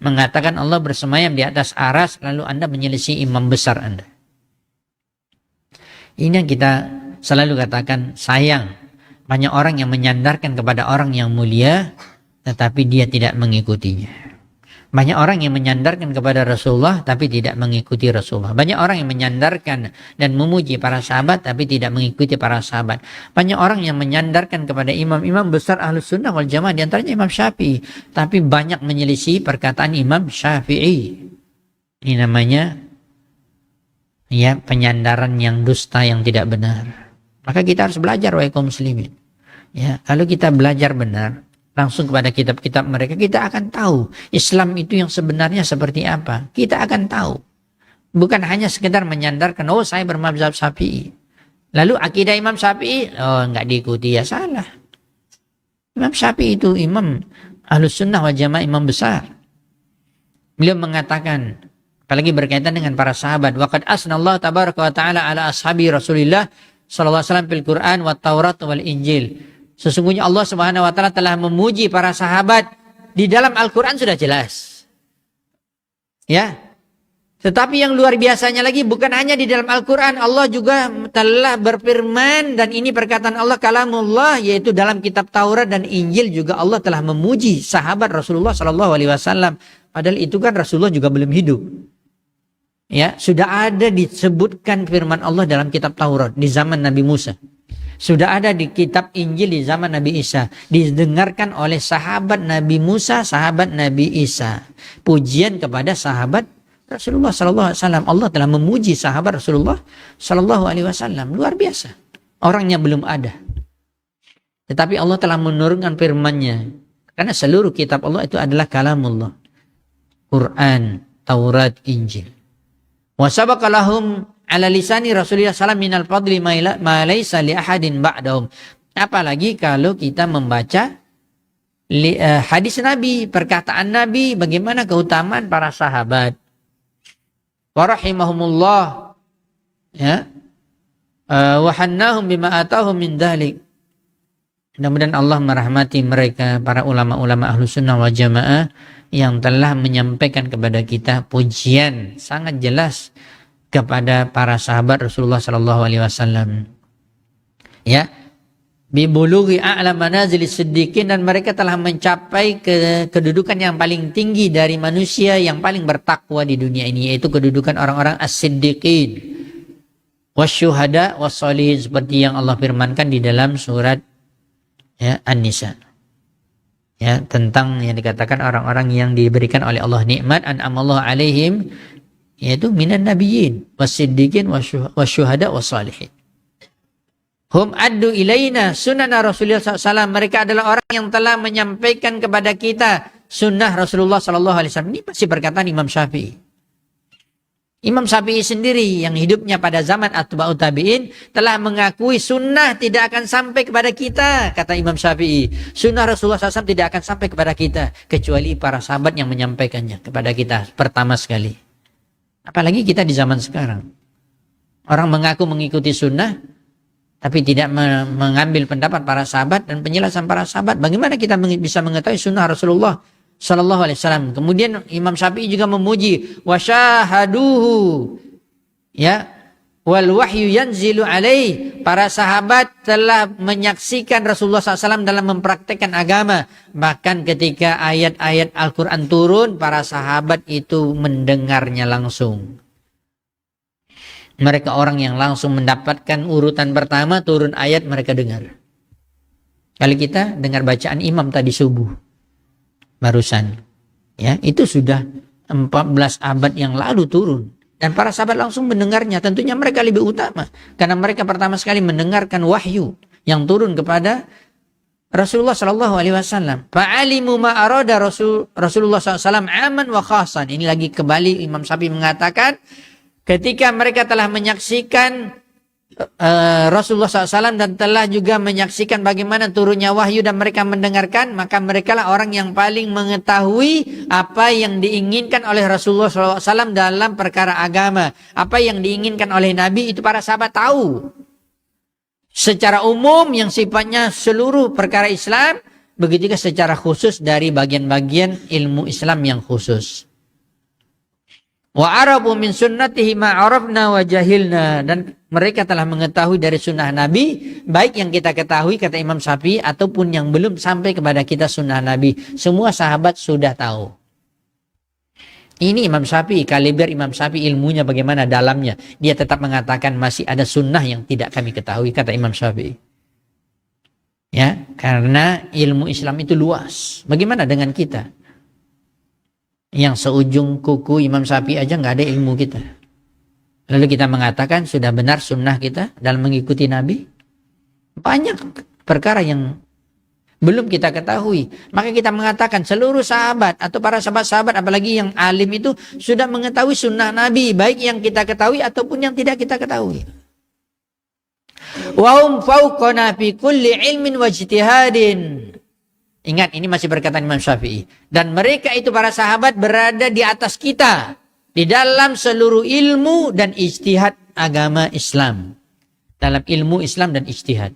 mengatakan Allah bersemayam di atas aras, lalu Anda menyelisih imam besar Anda. Ini yang kita selalu katakan, sayang banyak orang yang menyandarkan kepada orang yang mulia tetapi dia tidak mengikutinya. Banyak orang yang menyandarkan kepada Rasulullah tapi tidak mengikuti Rasulullah. Banyak orang yang menyandarkan dan memuji para sahabat tapi tidak mengikuti para sahabat. Banyak orang yang menyandarkan kepada imam-imam besar Ahlus Sunnah wal Jamaah, di antaranya Imam Syafi'i, tapi banyak menyelisih perkataan Imam Syafi'i. Ini namanya penyandaran yang dusta, yang tidak benar. Maka kita harus belajar, wahai kaum muslimin. Kalau kita belajar benar langsung kepada kitab-kitab mereka, kita akan tahu Islam itu yang sebenarnya seperti apa. Kita akan tahu. Bukan hanya sekedar menyandarkan, oh saya bermazhab Syafi'i. Lalu akidah Imam Syafi'i, enggak diikuti, ya salah. Imam Syafi'i itu imam Ahlus Sunnah wal Jamaah, imam besar. Beliau mengatakan, apalagi berkaitan dengan para sahabat, waqad asnallahu tabaraka wa ta'ala ala ashabi Rasulillah sallallahu alaihi wasallam fil Quran wa Taurat wal Injil. Sesungguhnya Allah Subhanahu wa taala telah memuji para sahabat di dalam Al-Qur'an, sudah jelas. Tetapi yang luar biasanya lagi, bukan hanya di dalam Al-Qur'an, Allah juga telah berfirman, dan ini perkataan Allah kalamullah, yaitu dalam kitab Taurat dan Injil juga Allah telah memuji sahabat Rasulullah sallallahu alaihi wasallam. Padahal itu kan Rasulullah juga belum hidup. Sudah ada disebutkan firman Allah dalam kitab Taurat di zaman Nabi Musa. Sudah ada di kitab Injil di zaman Nabi Isa. Didengarkan oleh sahabat Nabi Musa, sahabat Nabi Isa. Pujian kepada sahabat Rasulullah sallallahu alaihi wasallam. Allah telah memuji sahabat Rasulullah sallallahu alaihi wasallam. Luar biasa. Orangnya belum ada. Tetapi Allah telah menurunkan firman-Nya. Karena seluruh kitab Allah itu adalah kalamullah. Quran, Taurat, Injil. Wa sabaqa lahum ala lisani Rasulullah sallallahu minal fadli ma laysa li ahadin ba'dahum. Apalagi kalau kita membaca hadis Nabi, perkataan Nabi, bagaimana keutamaan para sahabat. Wa rahimahumullah, wa hannahum bima atahum min dzalik. Mudah-mudahan Allah merahmati mereka, para ulama-ulama Ahlus Sunnah wal Jamaah yang telah menyampaikan kepada kita pujian sangat jelas kepada para sahabat Rasulullah sallallahu alaihi wasallam. Bi bulughi a'la manazilis siddiqin, dan mereka telah mencapai kedudukan yang paling tinggi dari manusia yang paling bertakwa di dunia ini, yaitu kedudukan orang-orang as-siddiqin wasyuhada wassalihin, seperti yang Allah firmankan di dalam surat An-Nisa. Tentang yang dikatakan orang-orang yang diberikan oleh Allah nikmat, an'amallahu alaihim, yaitu minan nabiyyin wasiddiqin wasyuhada wassalihin. Hum addu ilaina sunnah Rasulullah SAW. Mereka adalah orang yang telah menyampaikan kepada kita sunnah Rasulullah SAW. Ini masih perkataan Imam Syafi'i. Imam Syafi'i sendiri yang hidupnya pada zaman atba'ut tabi'in telah mengakui sunnah tidak akan sampai kepada kita. Kata Imam Syafi'i, sunnah Rasulullah SAW tidak akan sampai kepada kita kecuali para sahabat yang menyampaikannya kepada kita pertama sekali. Apalagi kita di zaman sekarang. Orang mengaku mengikuti sunnah tapi tidak mengambil pendapat para sahabat dan penjelasan para sahabat. Bagaimana kita bisa mengetahui sunnah Rasulullah sallallahu alaihi wasallam? Kemudian Imam Syafi'i juga memuji wasyahaduhu, wal wahyu yanzilu alaih. Para sahabat telah menyaksikan Rasulullah SAW dalam mempraktekkan agama. Bahkan ketika ayat-ayat Al-Quran turun, para sahabat itu mendengarnya langsung. Mereka orang yang langsung mendapatkan urutan pertama, turun ayat mereka dengar. Kali kita dengar bacaan imam tadi subuh barusan, itu sudah 14 abad yang lalu turun, dan para sahabat langsung mendengarnya. Tentunya mereka lebih utama karena mereka pertama sekali mendengarkan wahyu yang turun kepada Rasulullah sallallahu alaihi wasallam. Fa'alimu ma arada Rasulullah sallallahu alaihi wasallam aman wa khasan. Ini lagi kembali Imam Syafi'i mengatakan, ketika mereka telah menyaksikan Rasulullah SAW dan telah juga menyaksikan bagaimana turunnya wahyu dan mereka mendengarkan, maka mereka lah orang yang paling mengetahui apa yang diinginkan oleh Rasulullah SAW dalam perkara agama. Apa yang diinginkan oleh Nabi itu para sahabat tahu. Secara umum yang sifatnya seluruh perkara Islam, begitu juga secara khusus dari bagian-bagian ilmu Islam yang khusus. Wa arabu min sunnatihi ma arafna wa jahilna, dan mereka telah mengetahui dari sunnah Nabi, baik yang kita ketahui kata Imam Syafi'i ataupun yang belum sampai kepada kita sunnah Nabi. Semua sahabat sudah tahu. Ini Imam Syafi'i, kaliber Imam Syafi'i ilmunya bagaimana dalamnya. Dia tetap mengatakan masih ada sunnah yang tidak kami ketahui kata Imam Syafi'i. Ya, karena ilmu Islam itu luas. Bagaimana dengan kita? Yang seujung kuku Imam Syafi'i aja nggak ada ilmu kita. Lalu kita mengatakan sudah benar sunnah kita dalam mengikuti Nabi. Banyak perkara yang belum kita ketahui. Maka kita mengatakan seluruh sahabat atau para sahabat-sahabat apalagi yang alim itu sudah mengetahui sunnah Nabi. Baik yang kita ketahui ataupun yang tidak kita ketahui. Wa hum fawqana fi kulli ilmin wa ijtihadin. Ingat, ini masih berkatan Imam Syafi'i. Dan mereka itu para sahabat berada di atas kita di dalam seluruh ilmu dan ijtihad agama Islam. Dalam ilmu Islam dan ijtihad.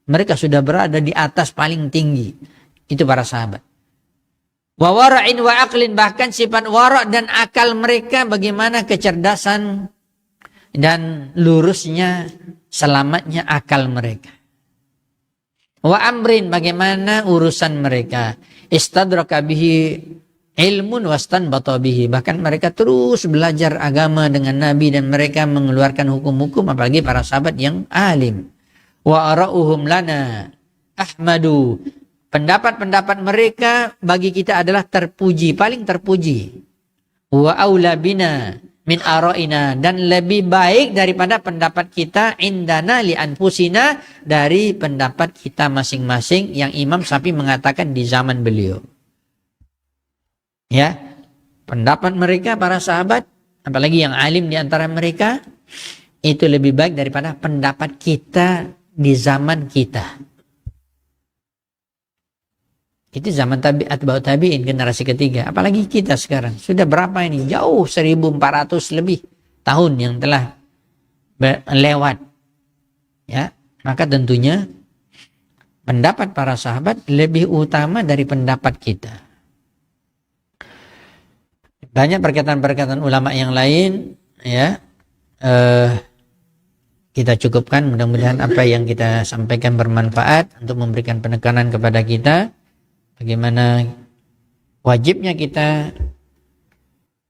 Mereka sudah berada di atas paling tinggi. Itu para sahabat. Wa wara'in wa aqlin, bahkan sifat wara' dan akal mereka, bagaimana kecerdasan dan lurusnya, selamatnya akal mereka. Wa amrin, bagaimana urusan mereka. Istadraka bihi ilmun wastanbata bihi, bahkan mereka terus belajar agama dengan Nabi dan mereka mengeluarkan hukum-hukum, apalagi para sahabat yang alim. Wa ara'uhum lana ahmadu, pendapat-pendapat mereka bagi kita adalah terpuji, paling terpuji. Wa aula bina min ara'ina, dan lebih baik daripada pendapat kita indana li anfusina, dari pendapat kita masing-masing, yang Imam Syafi'i mengatakan di zaman beliau. Ya, pendapat mereka para sahabat, apalagi yang alim di antara mereka, itu lebih baik daripada pendapat kita di zaman kita. Itu zaman atba'ut tabi'in, generasi ketiga. Apalagi kita sekarang. Sudah berapa ini? Jauh 1400 lebih tahun yang telah lewat. Ya, maka tentunya pendapat para sahabat lebih utama dari pendapat kita. Banyak perkataan-perkataan ulama yang lain, ya. Kita cukupkan, mudah-mudahan apa yang kita sampaikan bermanfaat untuk memberikan penekanan kepada kita. Bagaimana wajibnya kita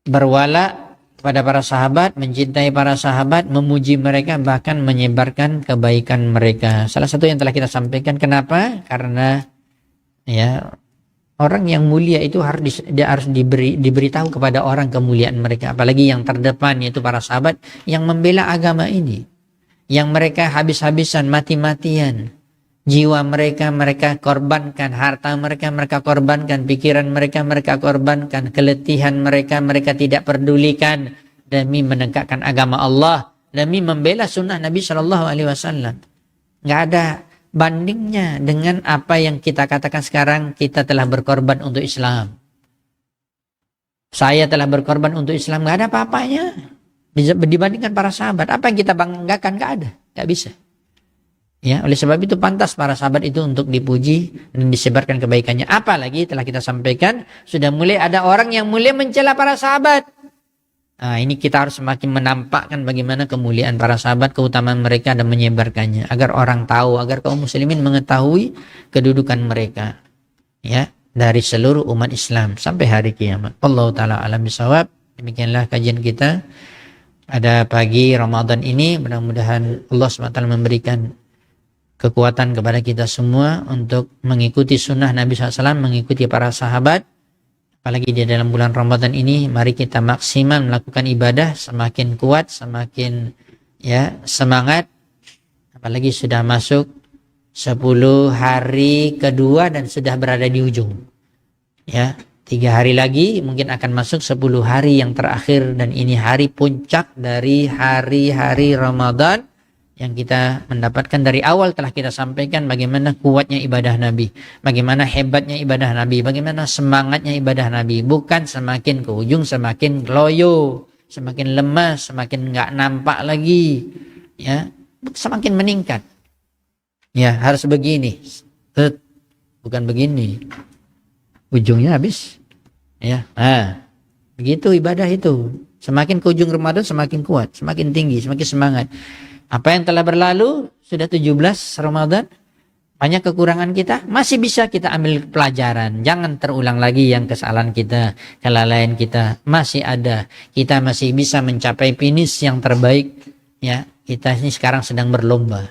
berwala kepada para sahabat, mencintai para sahabat, memuji mereka, bahkan menyebarkan kebaikan mereka. Salah satu yang telah kita sampaikan, kenapa? Karena ya, orang yang mulia itu harus diberitahu kepada orang kemuliaan mereka, apalagi yang terdepan yaitu para sahabat yang membela agama ini, yang mereka habis-habisan, mati-matian. Jiwa mereka korbankan, harta mereka korbankan, pikiran mereka korbankan, keletihan mereka tidak pedulikan demi menegakkan agama Allah, demi membela sunnah Nabi Shallallahu Alaihi Wasallam. Nggak ada bandingnya dengan apa yang kita katakan sekarang, kita telah berkorban untuk Islam. Saya telah berkorban untuk Islam, nggak ada apa-apanya dibandingkan para sahabat. Apa yang kita banggakan? Nggak ada, nggak bisa. Ya, oleh sebab itu pantas para sahabat itu untuk dipuji dan disebarkan kebaikannya. Apalagi telah kita sampaikan, sudah mulai ada orang yang mulai mencela para sahabat. Nah, ini kita harus semakin menampakkan bagaimana kemuliaan para sahabat, keutamaan mereka, dan menyebarkannya agar orang tahu, agar kaum muslimin mengetahui kedudukan mereka, ya, dari seluruh umat Islam sampai hari kiamat. Allahu taala alam bisawab. Demikianlah kajian kita pada pagi Ramadan ini. Mudah-mudahan Allah SWT memberikan kekuatan kepada kita semua untuk mengikuti sunnah Nabi SAW, mengikuti para sahabat. Apalagi di dalam bulan Ramadan ini, mari kita maksimal melakukan ibadah, semakin kuat, semakin ya semangat. Apalagi sudah masuk 10 hari kedua dan sudah berada di ujung. Ya, 3 hari lagi mungkin akan masuk 10 hari yang terakhir, dan ini hari puncak dari hari-hari Ramadan. yang kita mendapatkan dari awal telah kita sampaikan bagaimana kuatnya ibadah Nabi, bagaimana hebatnya ibadah Nabi, bagaimana semangatnya ibadah Nabi. Bukan semakin ke ujung semakin loyo, semakin lemas, semakin nggak nampak lagi, ya, semakin meningkat. Ya, harus begini, bukan begini, ujungnya habis. Ya, begitu ibadah itu. Semakin ke ujung Ramadan semakin kuat, semakin tinggi, semakin semangat. Apa yang telah berlalu, sudah 17 Ramadan, banyak kekurangan kita, masih bisa kita ambil pelajaran. Jangan terulang lagi yang kesalahan kita, kelalaian kita, masih ada. Kita masih bisa mencapai finish yang terbaik. Ya, kita ini sekarang sedang berlomba.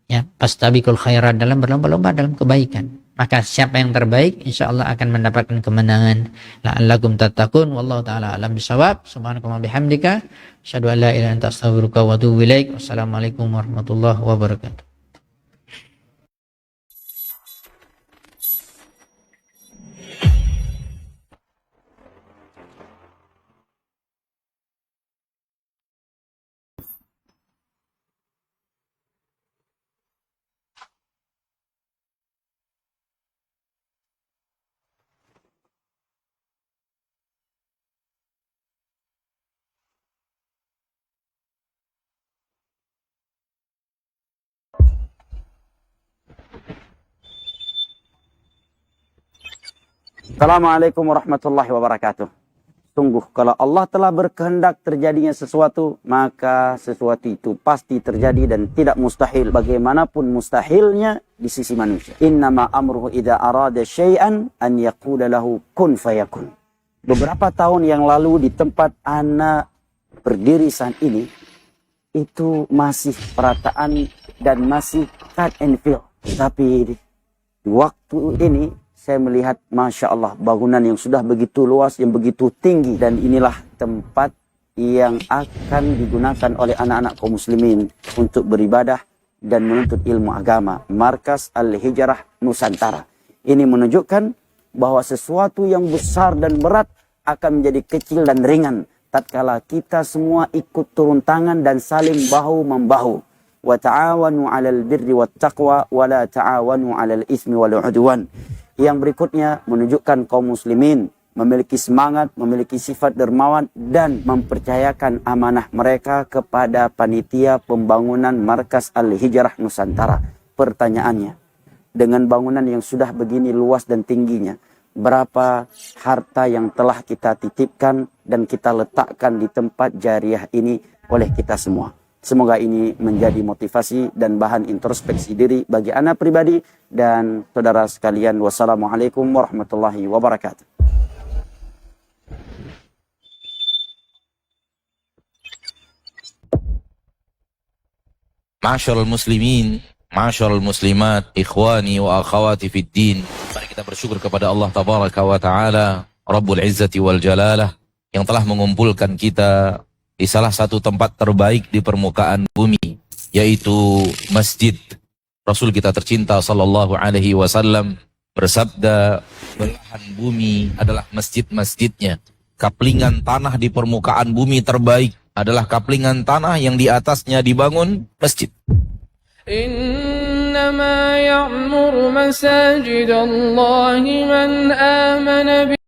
Ya, fastabiqul khairat, dalam berlomba-lomba dalam kebaikan. Maka siapa yang terbaik insyaallah akan mendapatkan kemenangan. La'allakum tattaqun wallahu taala alam bisawab. Subhanakallahumma bihamdika asyhadu an la ilaha illa anta astaghfiruka wa atubu ilaik. Wassalamualaikum warahmatullahi wabarakatuh. Assalamualaikum warahmatullahi wabarakatuh. Sungguh kalau Allah telah berkehendak terjadinya sesuatu, maka sesuatu itu pasti terjadi dan tidak mustahil. Bagaimanapun mustahilnya di sisi manusia. Innama amruhu idza arada syai'an an yaqula lahu kun fayakun. Beberapa tahun yang lalu di tempat ana berdiri saat ini, itu masih perataan dan masih cut and fill. Tapi di waktu ini saya melihat Masya Allah bangunan yang sudah begitu luas, yang begitu tinggi. Dan inilah tempat yang akan digunakan oleh anak-anak kaum muslimin untuk beribadah dan menuntut ilmu agama. Markas Al-Hijrah Nusantara. Ini menunjukkan bahwa sesuatu yang besar dan berat akan menjadi kecil dan ringan tatkala kita semua ikut turun tangan dan saling bahu-membahu. Wa ta'awanu 'alal birri wat taqwa wa la ta'awanu 'alal ismi wal 'udwan. Yang berikutnya menunjukkan kaum muslimin memiliki semangat, memiliki sifat dermawan dan mempercayakan amanah mereka kepada panitia pembangunan Markas Al-Hijrah Nusantara. Pertanyaannya, dengan bangunan yang sudah begini luas dan tingginya, berapa harta yang telah kita titipkan dan kita letakkan di tempat jariah ini oleh kita semua? Semoga ini menjadi motivasi dan bahan introspeksi diri bagi anak pribadi dan saudara sekalian. Wassalamualaikum warahmatullahi wabarakatuh. Ma'asyiral muslimin, ma'asyiral muslimat, ikhwani wa akhawati fid din. Mari kita bersyukur kepada Allah tabaraka wa taala, Rabbul Izzati wal Jalalah, yang telah mengumpulkan kita di salah satu tempat terbaik di permukaan bumi, yaitu masjid. Rasul kita tercinta sallallahu alaihi wasallam bersabda, belahan bumi adalah masjid-masjidnya. Kaplingan tanah di permukaan bumi terbaik adalah kaplingan tanah yang di atasnya dibangun masjid. Innama ya'muru masajid Allah man amana